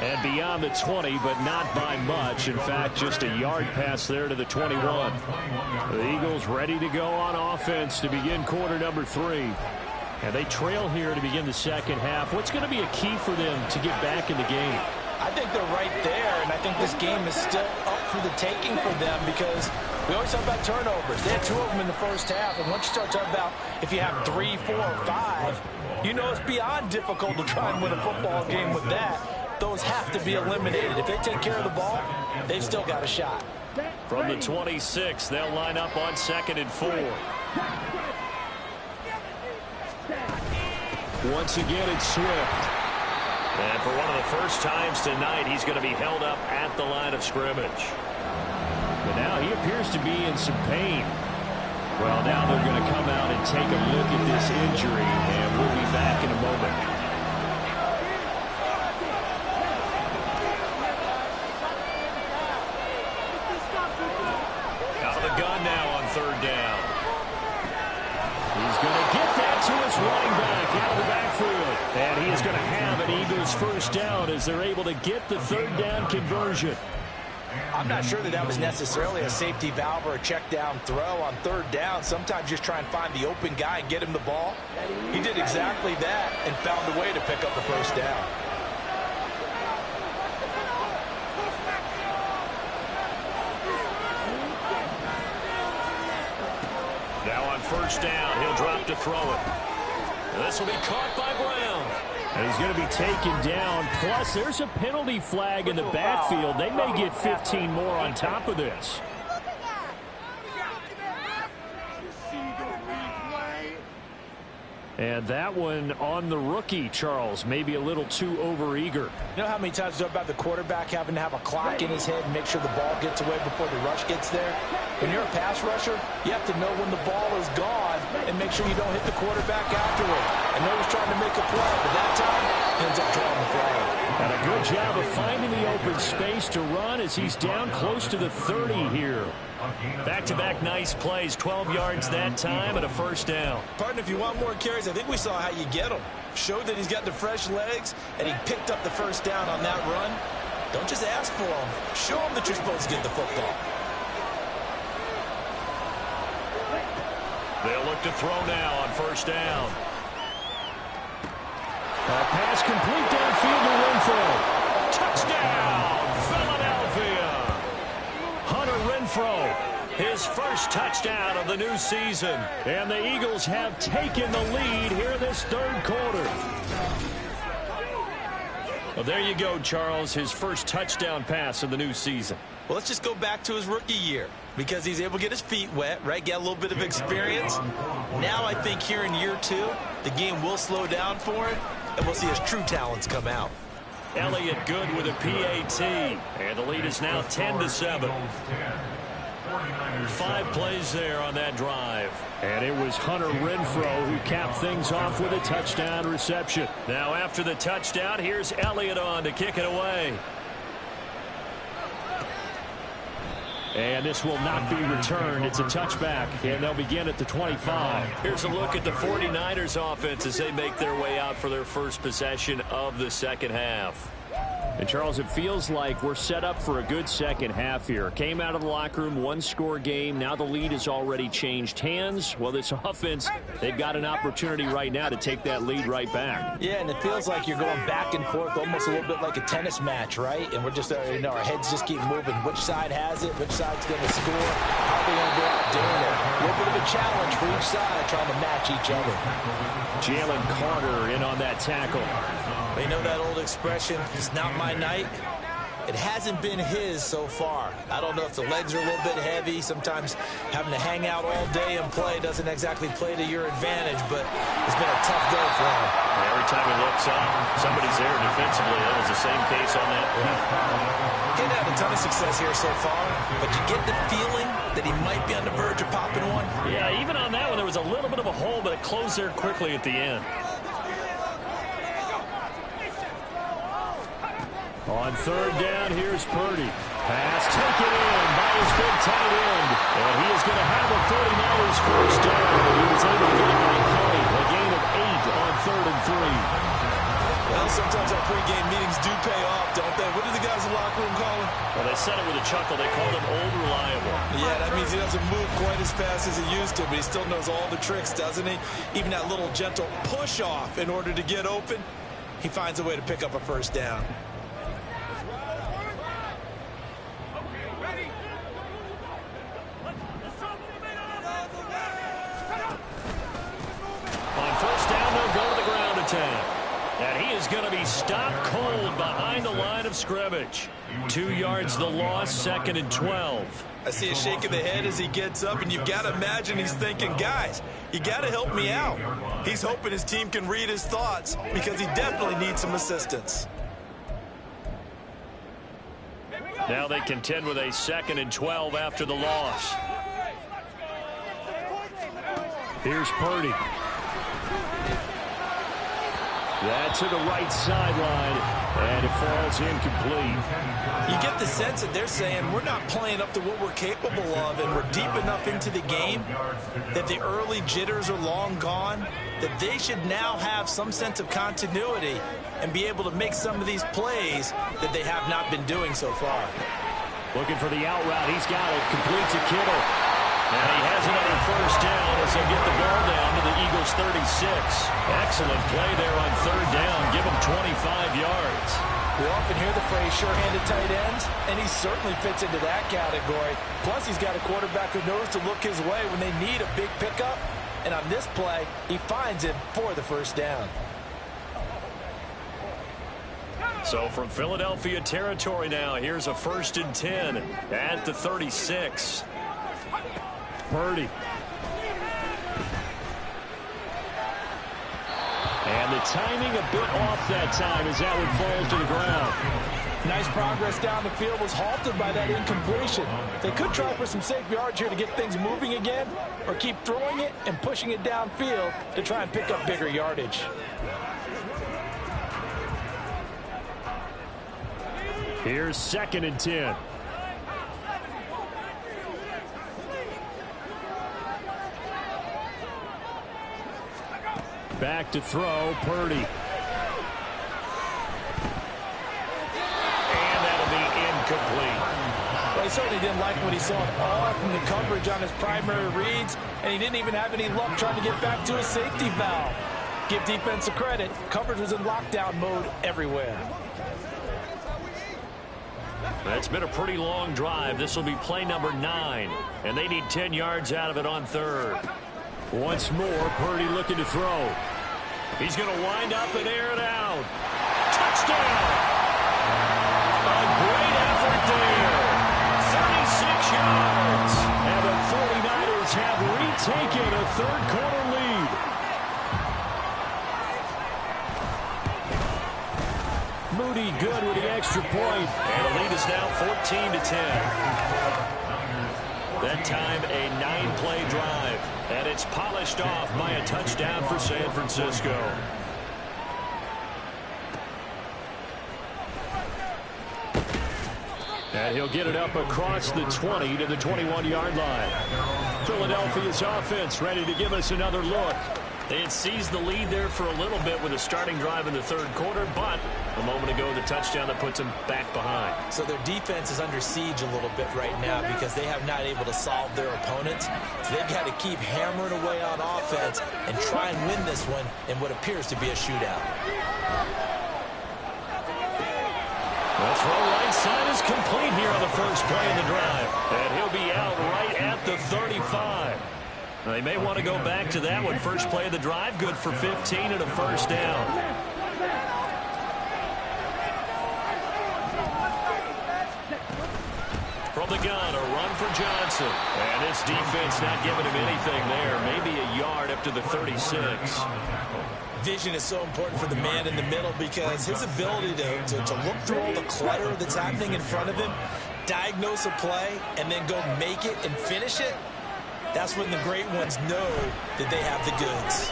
And beyond the 20, but not by much. In fact, just a yard pass there to the 21. The Eagles ready to go on offense to begin quarter number 3. And they trail here to begin the second half. What's going to be a key for them to get back in the game? I think they're right there, and I think this game is still up for the taking for them because we always talk about turnovers. They had 2 of them in the first half, and once you start talking about if you have 3, 4, or 5, you know it's beyond difficult to try and win a football game with that. Those have to be eliminated. If they take care of the ball, they've still got a shot. From the 26, they'll line up on 2nd and 4. Once again, it's Swift. And for one of the first times tonight, he's going to be held up at the line of scrimmage. But now he appears to be in some pain. Well, now they're going to come out and take a look at this injury, and we'll be back in a moment. Out of the gun now on 3rd down. He's going to get that to his running back out of the backfield. And he is going to have an Eagles first down as they're able to get the 3rd down conversion. I'm not sure that was necessarily a safety valve or a check down throw on 3rd down. Sometimes just try and find the open guy and get him the ball. He did exactly that and found a way to pick up the first down. Now on 1st down, he'll drop to throw it. This will be caught by Brown. And he's going to be taken down. Plus, there's a penalty flag in the backfield. They may get 15 more on top of this. And that one on the rookie, Charles, maybe a little too overeager. You know how many times we talk about the quarterback having to have a clock in his head and make sure the ball gets away before the rush gets there? When you're a pass rusher, you have to know when the ball is gone and make sure you don't hit the quarterback afterward. I know he's trying to make a play, but that time he ends up drawing the flag. And a good job of finding the open space to run as he's down close to the 30 here. Back-to-back nice plays, 12 yards that time and a first down. Partner, if you want more carries, I think we saw how you get him. Showed that he's got the fresh legs, and he picked up the first down on that run. Don't just ask for him. Show him that you're supposed to get the football. They'll look to throw now on 1st down. A pass complete downfield to Renfro. Touchdown, Philadelphia. Hunter Renfro, his first touchdown of the new season. And the Eagles have taken the lead here this 3rd quarter. Well, there you go, Charles, his first touchdown pass of the new season. Well, let's just go back to his rookie year because he's able to get his feet wet, right? Get a little bit of experience. Now I think here in year 2, the game will slow down for him, and we'll see his true talents come out. Elliott good with a PAT, and the lead is now 10-7. 5 plays there on that drive. And it was Hunter Renfro who capped things off with a touchdown reception. Now after the touchdown, here's Elliott on to kick it away. And this will not be returned. It's a touchback, and they'll begin at the 25. Here's a look at the 49ers offense as they make their way out for their first possession of the second half. And, Charles, it feels like we're set up for a good second half here. Came out of the locker room, one-score game. Now the lead has already changed hands. Well, this offense, they've got an opportunity right now to take that lead right back. Yeah, and it feels like you're going back and forth, almost a little bit like a tennis match, right? And we're just, our heads just keep moving. Which side has it? Which side's going to score? How are they going to go out doing it? A little bit of a challenge for each side, trying to match each other. Jalen Carter in on that tackle. You know that old expression, it's not my night? It hasn't been his so far. I don't know if the legs are a little bit heavy. Sometimes having to hang out all day and play doesn't exactly play to your advantage, but it's been a tough go for him. Every time he looks up, somebody's there defensively. That was the same case on that play. He hasn't had a ton of success here so far, but you get the feeling that he might be on the verge of popping one. Yeah, even on that one, there was a little bit of a hole, but it closed there quickly at the end. On third down, here's Purdy. Pass taken in by his big tight end. And he is going to have a 49ers first down. He was able to get it by Curry. A gain of 8 on 3rd and 3. Well, sometimes our pregame meetings do pay off, don't they? What do the guys in the locker room call him? Well, they said it with a chuckle. They called him Old Reliable. Yeah, that means he doesn't move quite as fast as he used to, but he still knows all the tricks, doesn't he? Even that little gentle push-off in order to get open, he finds a way to pick up a first down. And he is going to be stopped cold behind the line of scrimmage. 2 yards the loss, 2nd and 12. I see a shake of the head as he gets up, and you've got to imagine he's thinking, guys, you got to help me out. He's hoping his team can read his thoughts because he definitely needs some assistance. Now they contend with a 2nd and 12 after the loss. Here's Purdy. That's to the right sideline, and it falls incomplete. You get the sense that they're saying we're not playing up to what we're capable of, and we're deep enough into the game that the early jitters are long gone, that they should now have some sense of continuity and be able to make some of these plays that they have not been doing so far. Looking for the out route. He's got it. Complete to Kittle. And he has another first down as they get the ball down to the Eagles' 36. Excellent play there on 3rd down. Give him 25 yards. We often hear the phrase sure-handed tight ends, and he certainly fits into that category. Plus, he's got a quarterback who knows to look his way when they need a big pickup. And on this play, he finds him for the first down. So from Philadelphia territory now, here's a 1st and 10 at the 36. Purdy. And the timing a bit off that time as that one falls to the ground. Nice progress down the field, was halted by that incompletion. They could try for some safe yards here to get things moving again, or keep throwing it and pushing it downfield to try and pick up bigger yardage. Here's 2nd and 10. Back to throw, Purdy. And that'll be incomplete. Well, he certainly didn't like what he saw at all from the coverage on his primary reads, and he didn't even have any luck trying to get back to his safety valve. Give defense a credit. Coverage was in lockdown mode everywhere. That's been a pretty long drive. This will be play number 9, and they need 10 yards out of it on 3rd. Once more, Purdy looking to throw. He's going to wind up and air it out. Touchdown! A great effort there. 36 yards. And the 49ers have retaken a 3rd quarter lead. Moody good with the extra point. And the lead is now 14-10. That time a 9-play drive. And it's polished off by a touchdown for San Francisco. And he'll get it up across the 20 to the 21-yard line. Philadelphia's offense ready to give us another look. They had seized the lead there for a little bit with a starting drive in the third quarter, but a moment ago the touchdown that puts them back behind. So their defense is under siege a little bit right now because they have not able to solve their opponents. So they've got to keep hammering away on offense and try and win this one in what appears to be a shootout. The throw right side is complete here on the first play of the drive. And he'll be out right at the 35. They may want to go back to that one. First play of the drive, good for 15 and a first down. From the gun, a run for Johnson. And this defense not giving him anything there. Maybe a yard up to the 36. Vision is so important for the man in the middle because his ability to look through all the clutter that's happening in front of him, diagnose a play, and then go make it and finish it, that's when the great ones know that they have the goods.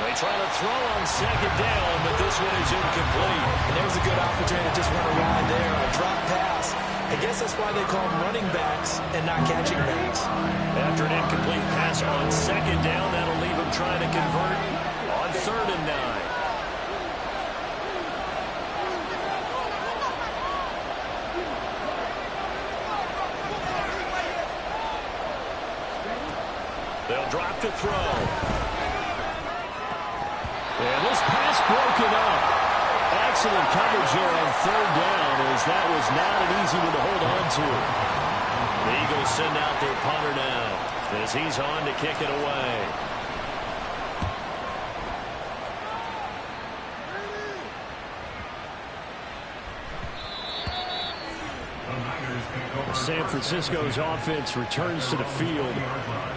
They try to throw on second down, but this one is incomplete. And there's a good opportunity to just run a ride there, a drop pass. I guess that's why they call them running backs and not catching backs. After an incomplete pass on second down, that'll leave them trying to convert on 3rd and 9. They'll drop to throw. And this pass broken up. Excellent coverage here on 3rd down, as that was not an easy one to hold on to. The Eagles send out their punter now, as he's on to kick it away. San Francisco's offense returns to the field.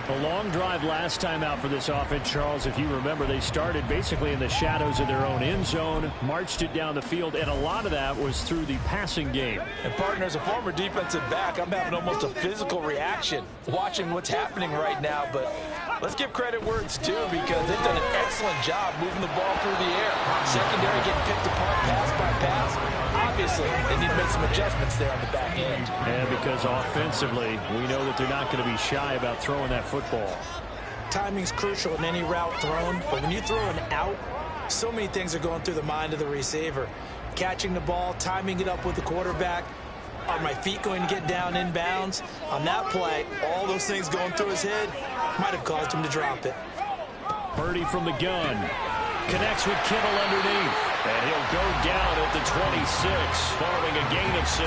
A long drive last time out for this offense, Charles. If you remember, they started basically in the shadows of their own end zone, marched it down the field, and a lot of that was through the passing game. And, partner, as a former defensive back, I'm having almost a physical reaction watching what's happening right now. But let's give credit where it's due because they've done an excellent job moving the ball through the air. Secondary getting picked apart pass by pass. Obviously, they need to make some adjustments there on the back end. And because offensively, we know that they're not going to be shy about throwing that football. Timing's crucial in any route thrown, but when you throw an out, so many things are going through the mind of the receiver. Catching the ball, timing it up with the quarterback. Are my feet going to get down inbounds? On that play, all those things going through his head might have caused him to drop it. Purdy from the gun. Connects with Kittle underneath. And he'll go down at the 26 following a gain of 6.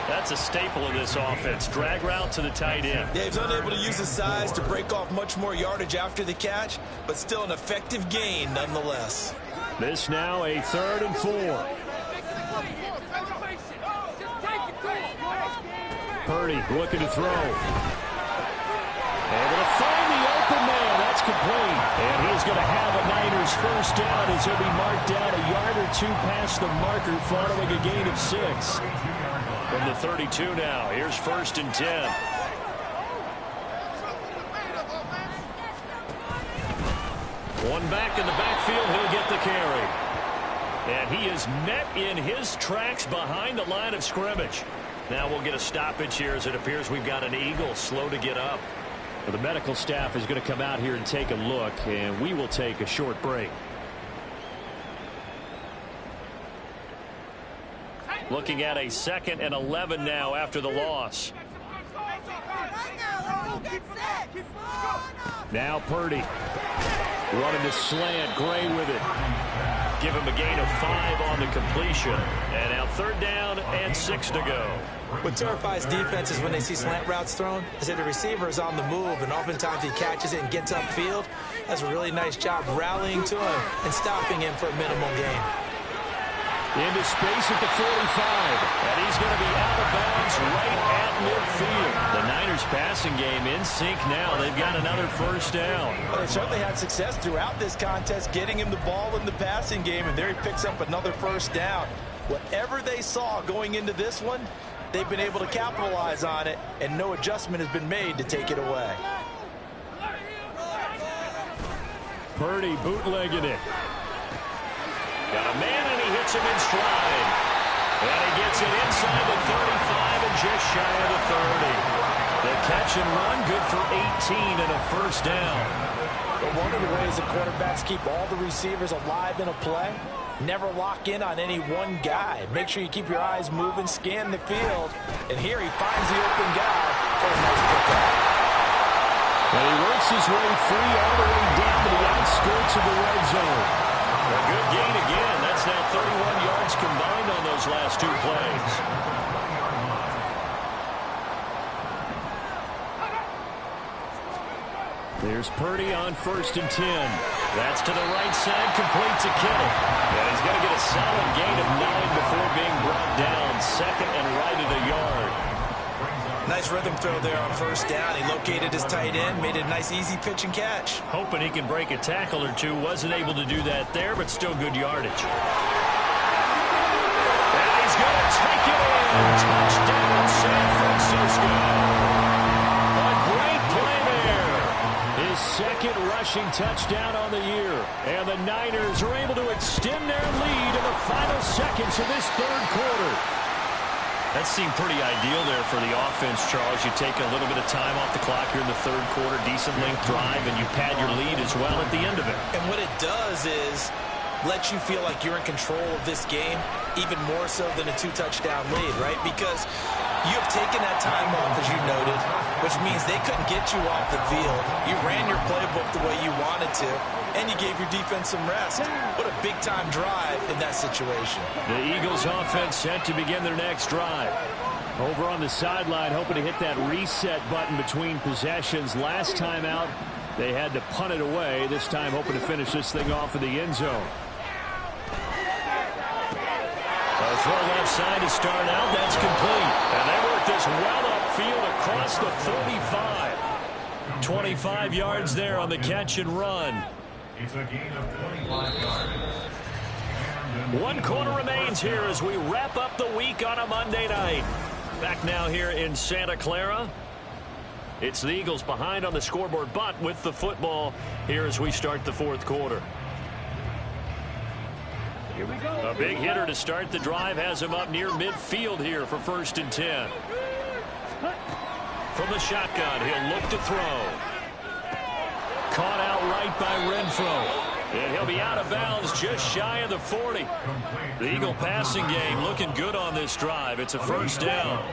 That's a staple of this offense. Drag route to the tight end. Yeah, he's unable to use his size to break off much more yardage after the catch, but still an effective gain nonetheless. This now a 3rd and 4. Purdy looking to throw. Able to find the open man. That's complete. And he's going to have a Niners first down as he'll be marked down a yard or 2 past the marker following a gain of 6. From the 32 now, here's 1st and 10. One back in the backfield, he'll get the carry. And he is met in his tracks behind the line of scrimmage. Now we'll get a stoppage here as it appears we've got an Eagle slow to get up. Well, the medical staff is going to come out here and take a look, and we will take a short break. Looking at a 2nd and 11 now after the loss. Now Purdy running the slant. Gray with it. Give him a gain of 5 on the completion. And now 3rd down and 6 to go. What terrifies defenses when they see slant routes thrown is that the receiver is on the move, and oftentimes he catches it and gets upfield. Does a really nice job rallying to him and stopping him for a minimal gain. Into space at the 45, and he's going to be out of bounds right at midfield. The Niners passing game in sync now. They've got another first down. Well, they certainly had success throughout this contest getting him the ball in the passing game, and there he picks up another first down. Whatever they saw going into this one, they've been able to capitalize on it, and no adjustment has been made to take it away. Purdy bootlegging it. Got a man, and he hits him in stride. And he gets it inside the 35 and just shy of the 30. The catch and run, good for 18 and a first down. But one of the ways the quarterbacks keep all the receivers alive in a play, never lock in on any one guy. Make sure you keep your eyes moving, scan the field. And here he finds the open guy for a nice pickup. And he works his way free all the way down to the outskirts of the red zone. A good gain again. That's now 31 yards combined on those last two plays. There's Purdy on 1st and 10. That's to the right side, complete to Kittle. And he's going to get a solid gain of 9 before being brought down. Second and right at a yard. Nice rhythm throw there on 1st down. He located his tight end, made it a nice easy pitch and catch. Hoping he can break a tackle or two. Wasn't able to do that there, but still good yardage. And he's going to take it in. Touchdown, San Francisco. A great play there. His second rushing touchdown on the year. And the Niners are able to extend their lead in the final seconds of this third quarter. That seemed pretty ideal there for the offense, Charles. You take a little bit of time off the clock here in the third quarter, decent length drive, and you pad your lead as well at the end of it. And what it does is let you feel like you're in control of this game, even more so than a 2-touchdown lead, right? Because you have taken that time off, as you noted, which means they couldn't get you off the field. You ran your playbook the way you wanted to, and you gave your defense some rest. What a big-time drive in that situation. The Eagles offense set to begin their next drive. Over on the sideline, hoping to hit that reset button between possessions. Last time out, they had to punt it away. This time, hoping to finish this thing off in the end zone. A throw left side to start out. That's complete. And they work this well upfield across the 45. 25 yards there on the catch and run. It's a gain of 25 yards. One quarter remains here as we wrap up the week on a Monday night. Back now here in Santa Clara. It's the Eagles behind on the scoreboard, but with the football here as we start the fourth quarter. Here we go. A big hitter to start the drive has him up near midfield here for 1st and 10. From the shotgun, he'll look to throw. Caught out right by Renfro. And he'll be out of bounds just shy of the 40. The Eagle passing game looking good on this drive. It's a 1st down.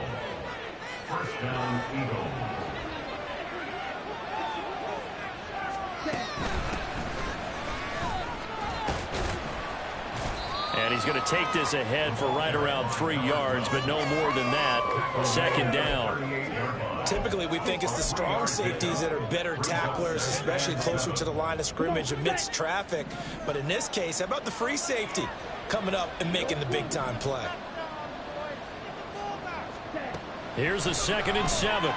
1st down, Eagle. And he's going to take this ahead for right around 3 yards, but no more than that. 2nd down. Typically, we think it's the strong safeties that are better tacklers, especially closer to the line of scrimmage amidst traffic. But in this case, how about the free safety coming up and making the big-time play? Here's a 2nd and 7.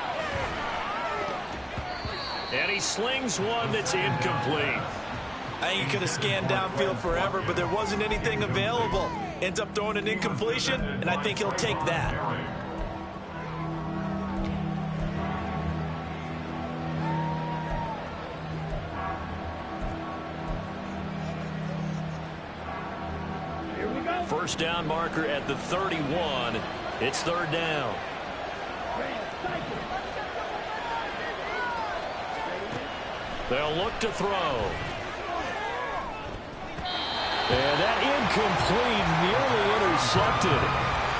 And he slings one that's incomplete. I think he could have scanned downfield forever, but there wasn't anything available. Ends up throwing an incompletion, and I think he'll take that. Here we go. 1st down marker at the 31. It's 3rd down. They'll look to throw. And that incomplete, nearly intercepted.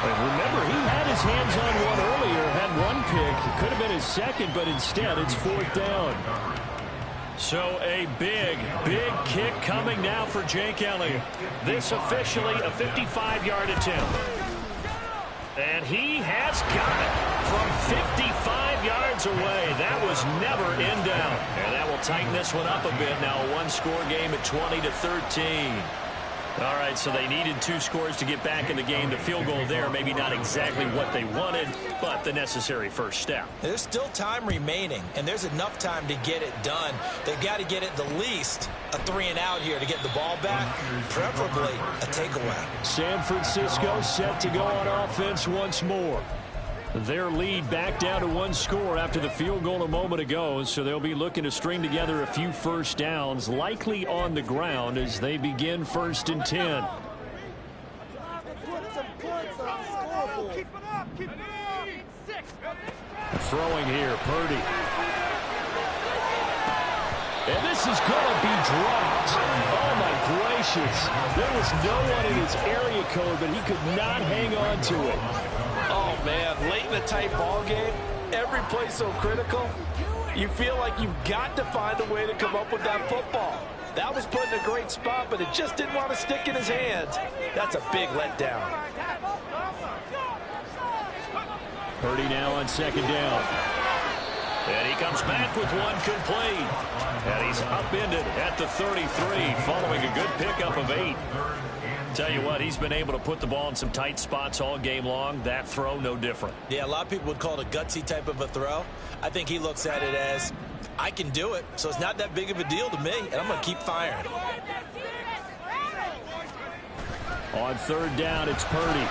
And remember, he had his hands on one earlier, had one pick. It could have been his second, but instead it's 4th down. So a big, big kick coming now for Jake Elliott. This officially a 55-yard attempt. And he has got it from 55 yards away. That was never in doubt. And that will tighten this one up a bit. Now a one-score game at 20-13. All right, so they needed 2 scores to get back in the game. The field goal there, maybe not exactly what they wanted, but the necessary first step. There's still time remaining, and there's enough time to get it done. They've got to get it the least a 3-and-out here to get the ball back, preferably a takeaway. San Francisco set to go on offense once more. Their lead back down to 1 score after the field goal a moment ago, so they'll be looking to string together a few first downs, likely on the ground as they begin 1st and 10. Throwing here, Purdy. And this is going to be dropped. Oh, my gracious. There was no one in his area code, but he could not hang on to it. Oh, man, late in a tight ball game, every play so critical, you feel like you've got to find a way to come up with that football. That was put in a great spot, but it just didn't want to stick in his hands. That's a big letdown. Purdy now on second down. And he comes back with one complete. And he's upended at the 33 following a good pickup of 8. Tell you what, he's been able to put the ball in some tight spots all game long. That throw, no different. Yeah, a lot of people would call it a gutsy type of a throw. I think he looks at it as, I can do it, so it's not that big of a deal to me, and I'm going to keep firing. On third down, it's Purdy.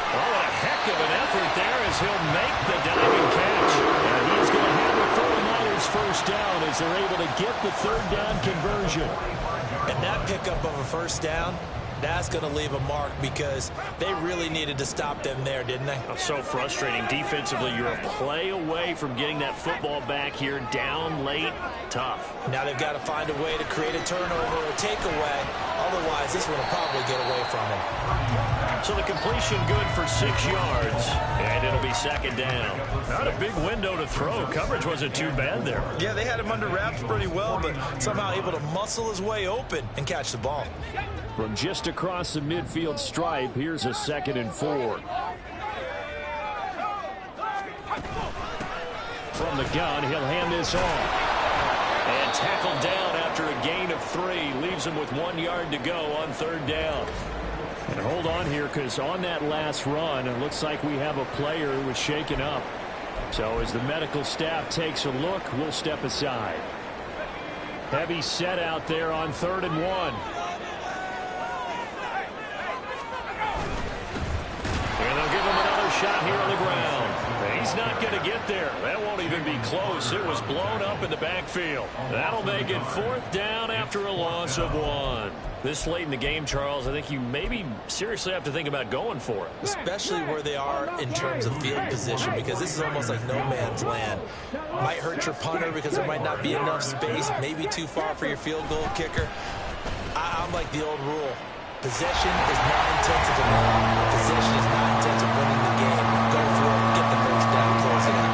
Oh, what a heck of an effort there as he'll make the diving catch. And he's going to have the 49ers first down as they're able to get the third down conversion. And that pickup of a first down, that's going to leave a mark because they really needed to stop them there, didn't they? Oh, so frustrating. Defensively, you're a play away from getting that football back here down late. Tough. Now they've got to find a way to create a turnover or takeaway. Otherwise, this one will probably get away from them. So the completion good for 6 yards, and it'll be second down. Not a big window to throw. Coverage wasn't too bad there. Yeah, they had him under wraps pretty well, but somehow able to muscle his way open and catch the ball. From just across the midfield stripe, here's a 2nd and 4. From the gun, he'll hand this off. And tackled down after a gain of 3. Leaves him with 1 yard to go on third down. And hold on here, because on that last run, it looks like we have a player who was shaken up. So as the medical staff takes a look, we'll step aside. Heavy set out there on 3rd and 1. And they'll give him another shot here on the ground. He's not going to get there. That won't even be close. It was blown up in the backfield. That'll make it 4th down after a loss of 1. This late in the game, Charles, I think you maybe seriously have to think about going for it. Especially where they are in terms of field position, because this is almost like no man's land. Might hurt your punter because there might not be enough space, maybe too far for your field goal kicker. I'm like the old rule. Possession is not intensive at all. Possession is not intensive winning the game. Go for it. Get the first down. Close it out.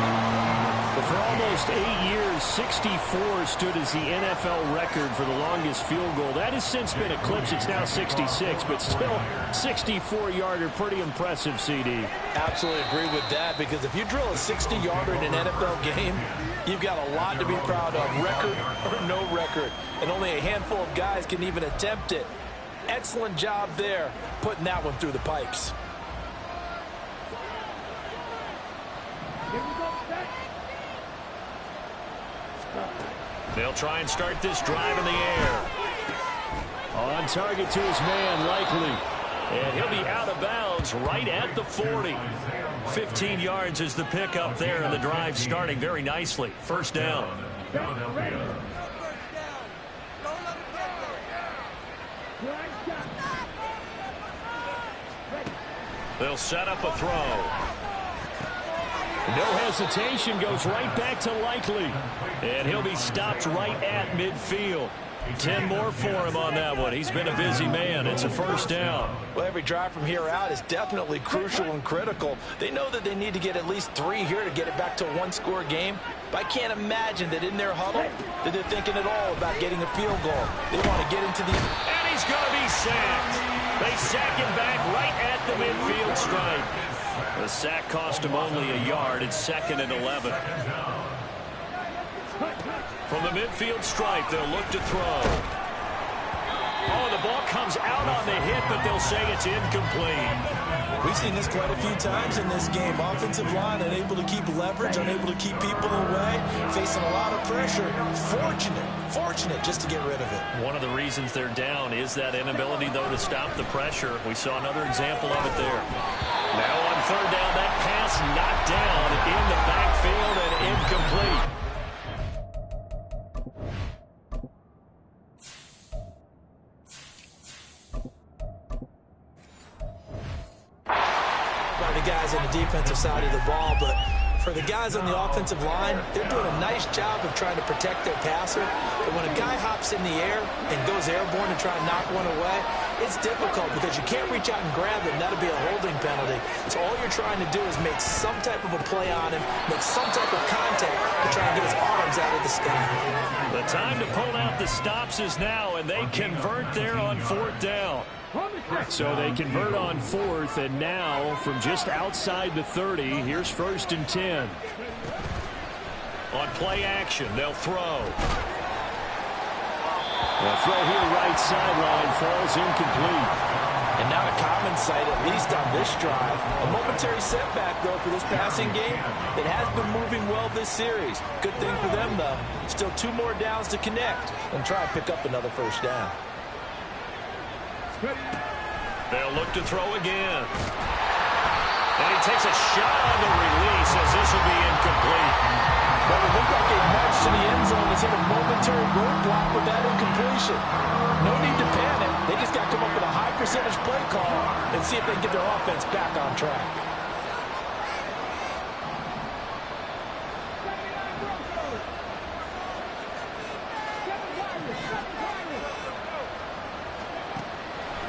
But for almost 8 years, 64 stood as the NFL record for the longest field goal. That has since been eclipsed. It's now 66, but still 64-yarder. Pretty impressive, CD. Absolutely agree with that, because if you drill a 60-yarder in an NFL game, you've got a lot to be proud of, record or no record. And only a handful of guys can even attempt it. Excellent job there, putting that one through the pipes. They'll try and start this drive in the air. On target to his man, Likely. And he'll be out of bounds right at the 40. 15 yards is the pickup there, and the drive starting very nicely. First down. They'll set up a throw. No hesitation, goes right back to Likely. And he'll be stopped right at midfield. 10 more for him on that one. He's been a busy man. It's a first down. Well, every drive from here out is definitely crucial and critical. They know that they need to get at least 3 here to get it back to a one-score game. But I can't imagine that in their huddle that they're thinking at all about getting a field goal. They want to get into the... And he's going to be sacked. They sack him back right at the midfield stripe. The sack cost him only a yard. It's 2nd and 11. From the midfield stripe, they'll look to throw. Oh, the ball comes out on the hit, but they'll say it's incomplete. We've seen this quite a few times in this game. Offensive line unable to keep leverage, unable to keep people away, facing a lot of pressure. Fortunate just to get rid of it. One of the reasons they're down is that inability, though, to stop the pressure. We saw another example of it there. Now on third down, that pass knocked down in the backfield and incomplete. by the guys on the defensive side of the ball, but for the guys on the offensive line, they're doing a nice job of trying to protect their passer. But when a guy hops in the air and goes airborne to try and knock one away, it's difficult because you can't reach out and grab him. That'll be a holding penalty. So all you're trying to do is make some type of a play on him, make some type of contact to try and get his arms out of the sky. The time to pull out the stops is now, and they convert there on 4th down. So they convert on 4th, and now from just outside the 30, here's 1st and 10. On play action, they'll throw. The throw here right sideline falls incomplete. And not a common sight, at least on this drive. A momentary setback, though, for this passing game. It has been moving well this series. Good thing for them, though. Still 2 more downs to connect and try and pick up another 1st down. They'll look to throw again. And he takes a shot on the release as this will be incomplete. But it looked like a march to the end zone has hit a momentary roadblock with that incompletion. No need to panic. They just got to come up with a high percentage play call and see if they can get their offense back on track.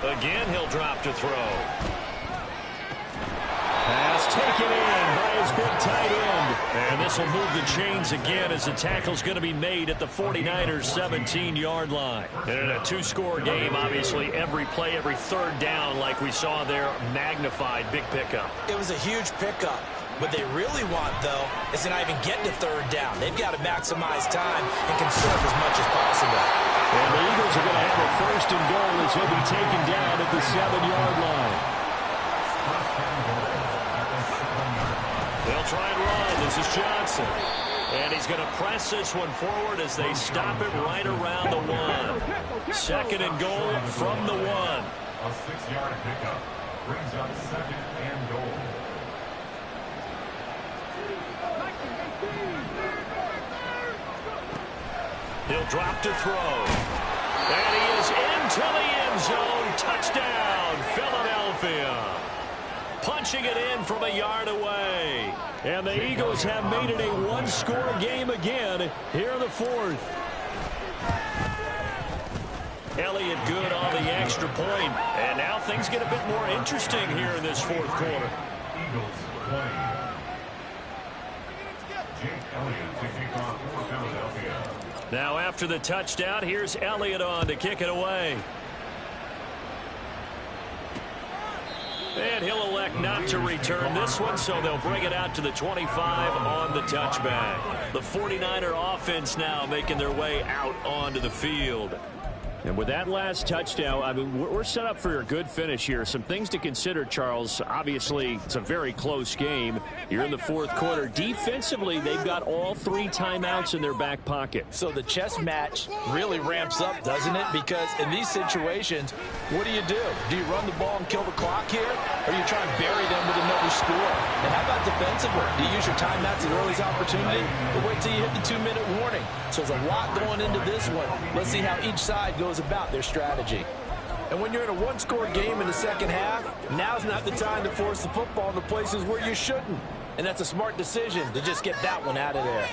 Again, he'll drop to throw. Pass taken in by his big tight end. And this will move the chains again as the tackle's going to be made at the 49ers' 17-yard line. And in a 2-score game, obviously, every play, every 3rd down, like we saw there, magnified, big pickup. It was a huge pickup. What they really want, though, is to not even get to 3rd down. They've got to maximize time and conserve as much as possible. And the Eagles are going to have a 1st and goal as he'll be taken down at the 7-yard line. They'll try and run. This is Johnson. And he's going to press this one forward as they stop it right around the 1. 2nd and goal from the 1. A 6-yard pickup brings up 2nd and goal. He'll drop to throw. And he is into the end zone. Touchdown, Philadelphia. Punching it in from a yard away. And the Eagles have made it a 1-score game again here in the 4th. Elliott good on the extra point. And now things get a bit more interesting here in this 4th quarter. Eagles 20. Jake Elliott to kick off for Philadelphia. Now after the touchdown, here's Elliott on to kick it away. And he'll elect not to return this one, so they'll bring it out to the 25 on the touchback. The 49er offense now making their way out onto the field. And with that last touchdown, I mean, we're set up for a good finish here. Some things to consider, Charles. Obviously, it's a very close game. You're in the 4th quarter. Defensively, they've got all 3 timeouts in their back pocket. So the chess match really ramps up, doesn't it? Because in these situations, what do? Do you run the ball and kill the clock here? Or do you try and bury them with another score? And how about defensively? Do you use your timeouts as early as opportunity? Or wait till you hit the 2-minute warning? So there's a lot going into this one. Let's see how each side goes about their strategy. And when you're in a 1-score game in the 2nd half, now's not the time to force the football in the places where you shouldn't. And that's a smart decision to just get that one out of there.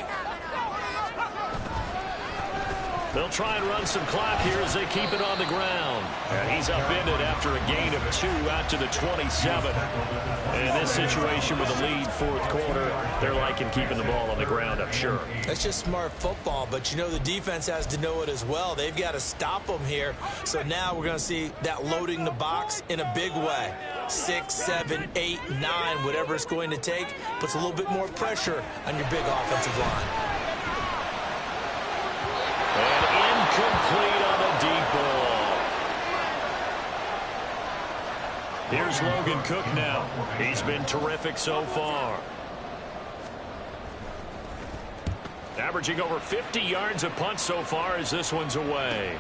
They'll try and run some clock here as they keep it on the ground. And he's upended after a gain of 2 out to the 27. And in this situation with a lead 4th quarter, they're liking keeping the ball on the ground, I'm sure. That's just smart football, but you know the defense has to know it as well. They've got to stop them here. So now we're going to see that loading the box in a big way. 6, 7, 8, 9, whatever it's going to take, puts a little bit more pressure on your big offensive line. And incomplete on the deep ball. Here's Logan Cook now. He's been terrific so far. Averaging over 50 yards a punt so far as this one's away.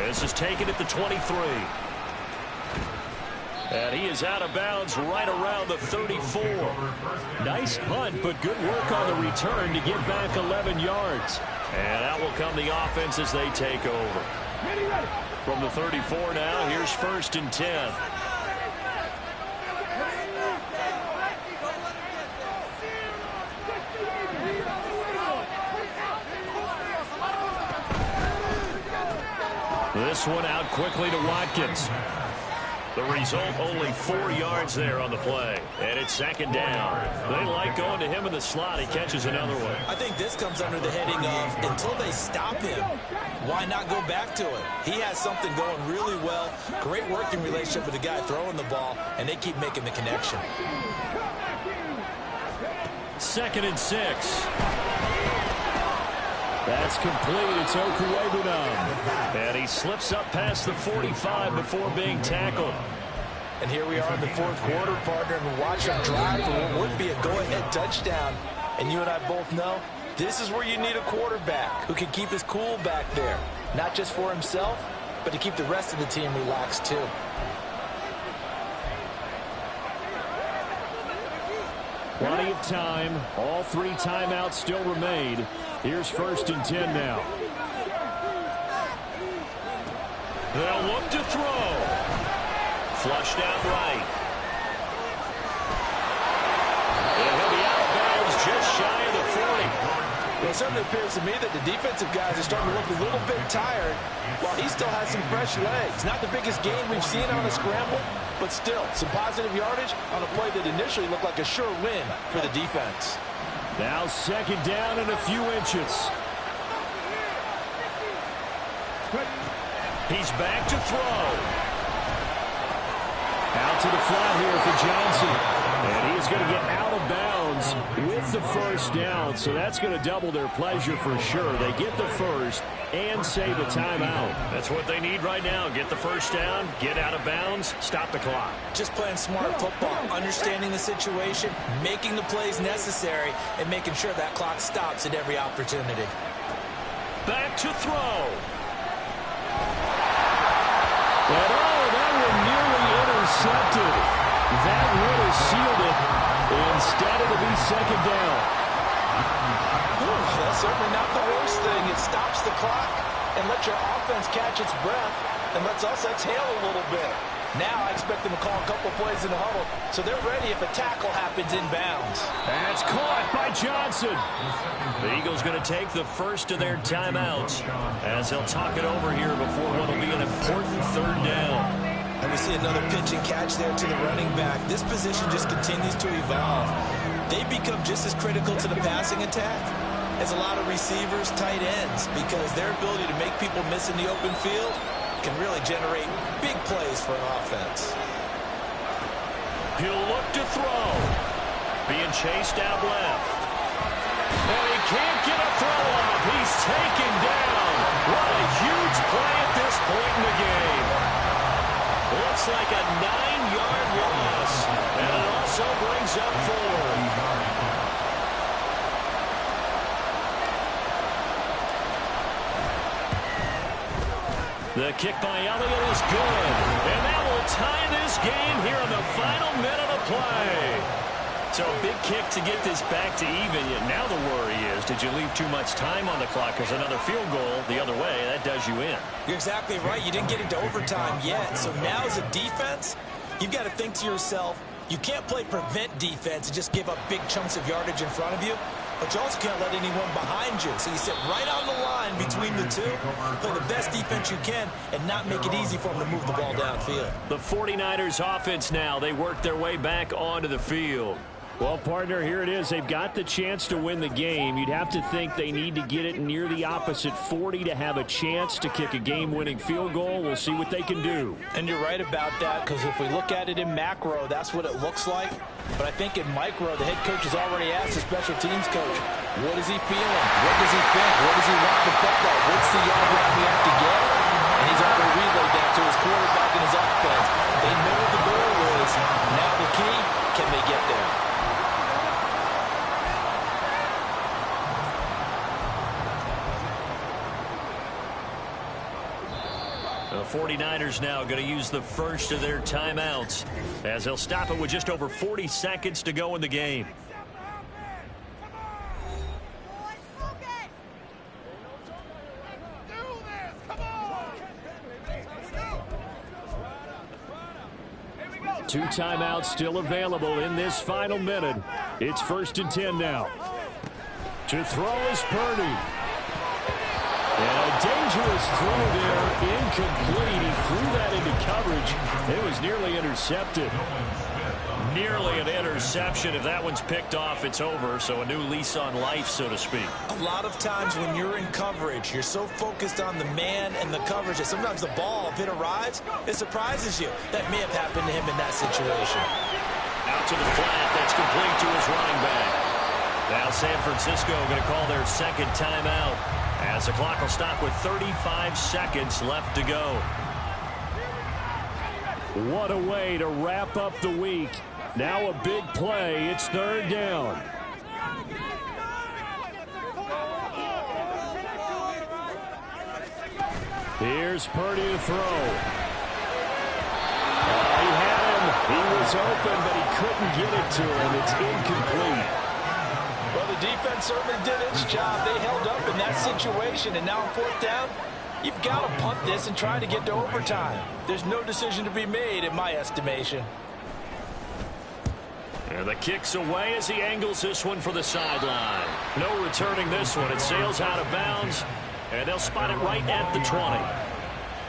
This is taken at the 23. And he is out of bounds right around the 34. Nice punt, but good work on the return to get back 11 yards. And out will come the offense as they take over. From the 34 now, here's 1st and 10. This one out quickly to Watkins. The result, only 4 yards there on the play. And it's second down. They like going to him in the slot. He catches another one. I think this comes under the heading of until they stop him, why not go back to it? He has something going really well. Great working relationship with the guy throwing the ball, and they keep making the connection. 2nd and 6. That's complete. It's Okuwebunam. And he slips up past the 45 before being tackled. And here we are in the 4th quarter, partner, and watch him drive for what would be a go-ahead touchdown. And you and I both know this is where you need a quarterback who can keep his cool back there. Not just for himself, but to keep the rest of the team relaxed too. Plenty of time. All 3 timeouts still remain. Here's 1st and 10 now. They'll look to throw. Flushed out right. And he'll be out of bounds just shy of the 40. Well, it certainly appears to me that the defensive guys are starting to look a little bit tired while he still has some fresh legs. Not the biggest gain we've seen on a scramble, but still some positive yardage on a play that initially looked like a sure win for the defense. Now 2nd down and a few inches. He's back to throw. Out to the flat here for Johnson. And he's going to get out of bounds with the 1st down. So that's going to double their pleasure for sure. They get the 1st and save a timeout. That's what they need right now. Get the 1st down, get out of bounds, stop the clock. Just playing smart football, understanding the situation, making the plays necessary, and making sure that clock stops at every opportunity. Back to throw. And that one nearly intercepted. That would have sealed it. Instead, it'll be 2nd down. That's certainly not the worst thing. It stops the clock and lets your offense catch its breath and lets us exhale a little bit. Now I expect them to call a couple plays in the huddle so they're ready if a tackle happens inbounds. That's caught by Johnson. The Eagles going to take the 1st of their timeouts as they'll talk it over here before what will be an important 3rd down. And we see another pitch and catch there to the running back. This position just continues to evolve. They become just as critical to the passing attack as a lot of receivers, tight ends, because their ability to make people miss in the open field can really generate big plays for an offense. He'll look to throw. Being chased out left. And he can't get a throw off. He's taken down. What a huge play at this point in the game. Looks like a 9-yard loss. And it also brings up 4. The kick by Elliott is good. And that will tie this game here in the final minute of play. So a big kick to get this back to even. Yet now the worry is, did you leave too much time on the clock? Because another field goal the other way, that does you in. You're exactly right. You didn't get into overtime yet. So now as a defense, you've got to think to yourself, you can't play prevent defense and just give up big chunks of yardage in front of you. But you also can't let anyone behind you. So you sit right on the line between the two, play the best defense you can, and not make it easy for them to move the ball downfield. The 49ers offense now, they work their way back onto the field. Well, partner, here it is. They've got the chance to win the game. You'd have to think they need to get it near the opposite 40 to have a chance to kick a game-winning field goal. We'll see what they can do. And you're right about that, because if we look at it in macro, that's what it looks like. But I think in micro, the head coach has already asked the special teams coach, what is he feeling? What does he think? What does he want the football? What's the yard line we have to get? And he's already relayed that to his quarterback and his offense. They know what the goal is. Now the key, can they get there? The 49ers now going to use the 1st of their timeouts as they'll stop it with just over 40 seconds to go in the game. Two timeouts still available in this final minute. It's 1st and 10 now. To throw is Purdy. And a dangerous throw there, incomplete. He threw that into coverage. It was nearly intercepted. Nearly an interception. If that one's picked off, it's over. So a new lease on life, so to speak. A lot of times when you're in coverage, you're so focused on the man and the coverage that sometimes the ball, if it arrives, it surprises you. That may have happened to him in that situation. Out to the flat. That's complete to his running back. Now San Francisco going to call their second timeout as the clock will stop with 35 seconds left to go. What a way to wrap up the week. Now a big play. It's third down. Here's Purdy to throw. He had him. He was open, but he couldn't get it to him. It's incomplete. Well, the defense certainly did its job. They held up in that situation, and now on fourth down, you've got to punt this and try to get to overtime. There's no decision to be made in my estimation. And the kick's away as he angles this one for the sideline. No returning this one. It sails out of bounds, and they'll spot it right at the 20.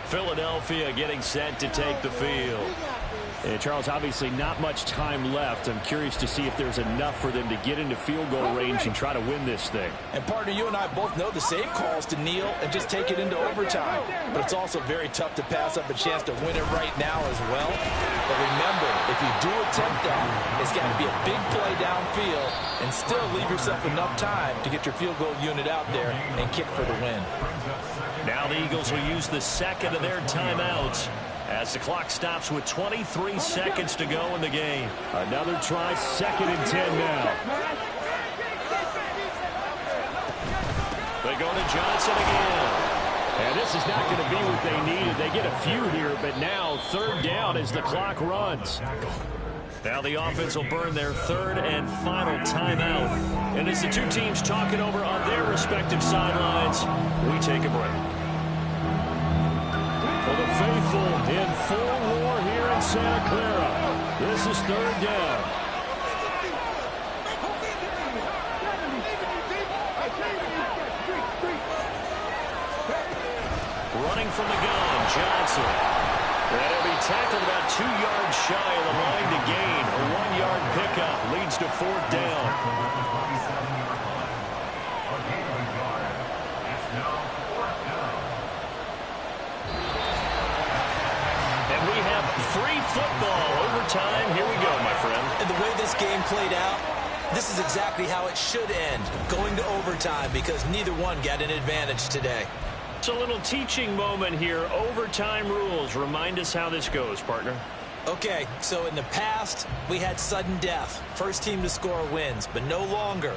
Philadelphia getting set to take the field. And Charles, obviously not much time left. I'm curious to see if there's enough for them to get into field goal range and try to win this thing. And partner, you and I both know the save calls to kneel and just take it into overtime. But it's also very tough to pass up a chance to win it right now as well. But remember, if you do attempt that, it's got to be a big play downfield and still leave yourself enough time to get your field goal unit out there and kick for the win. Now the Eagles will use the second of their timeouts as the clock stops with 23 seconds to go in the game. Another try, 2nd and 10 now. They go to Johnson again. And this is not going to be what they needed. They get a few here, but now third down as the clock runs. Now the offense will burn their third and final timeout. And as the two teams talk it over on their respective sidelines, we take a break. For the faithful in full war here in Santa Clara. This is third down. Running from the gun, Johnson. And he'll be tackled about 2 yards shy of the line to gain. A 1-yard pickup leads to fourth down. Free football, overtime. Here we go, my friend. And the way this game played out, this is exactly how it should end, going to overtime, because neither one got an advantage today. It's a little teaching moment here. Overtime rules. Remind us how this goes, partner. Okay, so in the past, we had sudden death. First team to score wins, but no longer.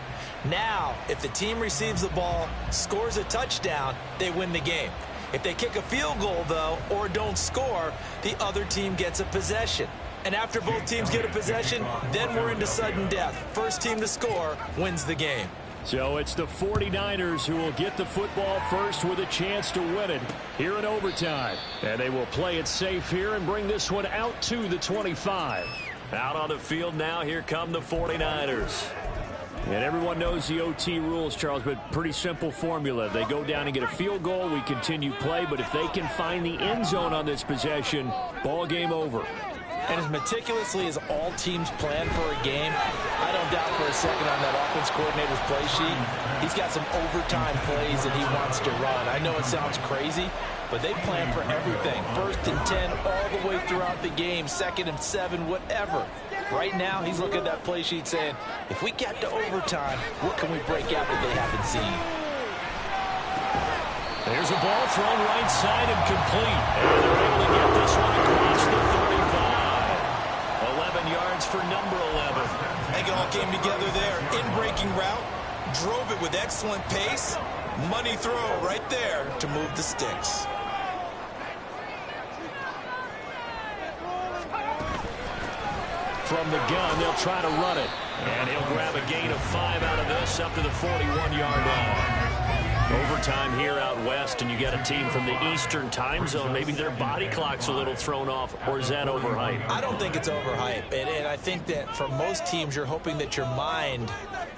Now, if the team receives the ball, scores a touchdown, they win the game. If they kick a field goal, though, or don't score, the other team gets a possession. And after both teams get a possession, then we're into sudden death. First team to score wins the game. So it's the 49ers who will get the football first with a chance to win it here in overtime. And they will play it safe here and bring this one out to the 25. Out on the field now, here come the 49ers. And everyone knows the OT rules, Charles, but pretty simple formula. They go down and get a field goal, we continue play, but if they can find the end zone on this possession, ball game over. And as meticulously as all teams plan for a game, I don't doubt for a second on that offense coordinator's play sheet, he's got some overtime plays that he wants to run. I know it sounds crazy, but they plan for everything. 1st and 10 all the way throughout the game, 2nd and 7, whatever. Right now, he's looking at that play sheet saying, if we get to overtime, what can we break out that they haven't seen? There's a ball thrown right side and complete. And they're able to get this one across the 35. 11 yards for number 11. I think it all came together there. In-breaking route, drove it with excellent pace. Money throw right there to move the sticks. From the gun, they'll try to run it. And he'll grab a gain of 5 out of this up to the 41-yard line. Overtime here out west, and you got a team from the Eastern time zone. Maybe their body clock's a little thrown off, or is that overhyped? I don't think it's overhyped, and I think that for most teams, you're hoping that your mind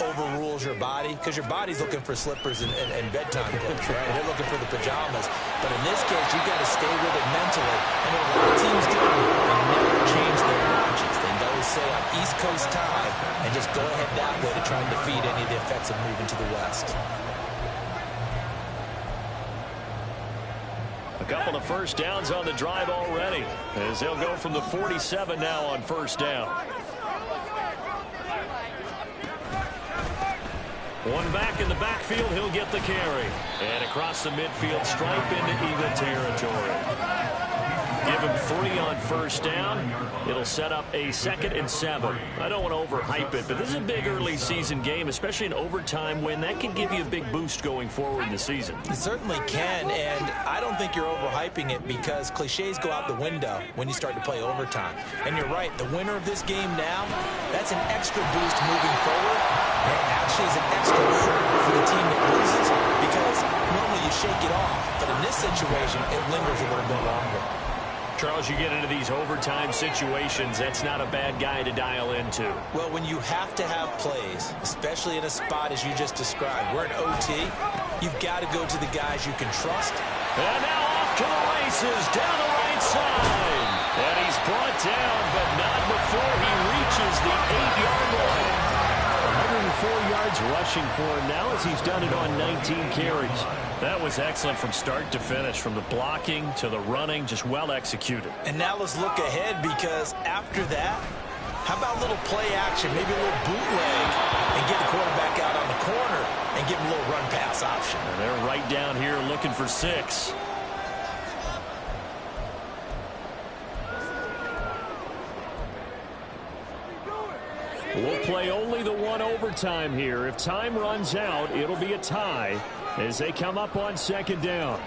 overrules your body, because your body's looking for slippers and bedtime clothes, right? They're looking for the pajamas. But in this case, you've got to stay with it mentally. And what a lot of teams do, they never change their watches. They always say on East Coast time and just go ahead that way to try and defeat any of the effects of moving to the West. A couple of first downs on the drive already, as they'll go from the 47 now on first down. One back in the backfield, he'll get the carry. And across the midfield stripe into Eagle territory. Give him 3 on first down. It'll set up a 2nd and 7. I don't want to overhype it, but this is a big early season game, especially an overtime win. That can give you a big boost going forward in the season. It certainly can, and I don't think you're overhyping it because cliches go out the window when you start to play overtime. And you're right, the winner of this game now, that's an extra boost moving forward. And it actually is an extra hurt for the team that loses because normally you shake it off. But in this situation, it lingers a little bit longer. Charles, you get into these overtime situations, that's not a bad guy to dial into. Well, when you have to have plays, especially in a spot as you just described, we're in OT, you've got to go to the guys you can trust. And now off to the races, down the right side. And he's brought down, but not before he reaches the 8-yard line. 104 yards rushing for him now as he's done it on 19 carries. That was excellent from start to finish, from the blocking to the running, just well executed. And now let's look ahead, because after that, how about a little play action, maybe a little bootleg, and get the quarterback out on the corner and give him a little run-pass option. And they're right down here looking for 6. We'll play only the 1 overtime here. If time runs out, it'll be a tie as they come up on 2nd down.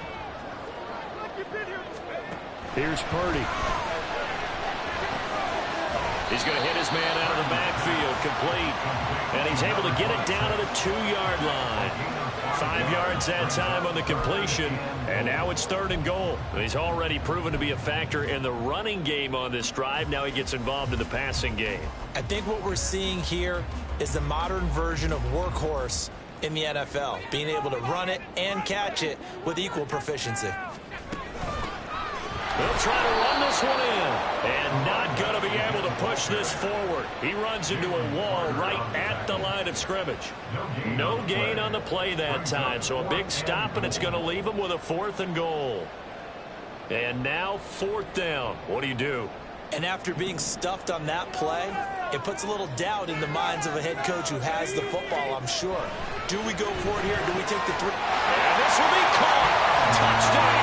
Here's Purdy. He's going to hit his man out of the backfield, complete. And he's able to get it down to the 2-yard line. 5 yards that time on the completion, and now it's 3rd and goal. He's already proven to be a factor in the running game on this drive. Now he gets involved in the passing game. I think what we're seeing here is the modern version of workhorse in the NFL, being able to run it and catch it with equal proficiency. They'll try to run this one in, and not going to be able to push this forward. He runs into a wall right at the line of scrimmage. No gain on the play that time, so a big stop, and it's going to leave him with a 4th and goal. And now 4th down. What do you do? And after being stuffed on that play, it puts a little doubt in the minds of a head coach who has the football, I'm sure. Do we go for it here? Do we take the 3? And this will be caught. Touchdown.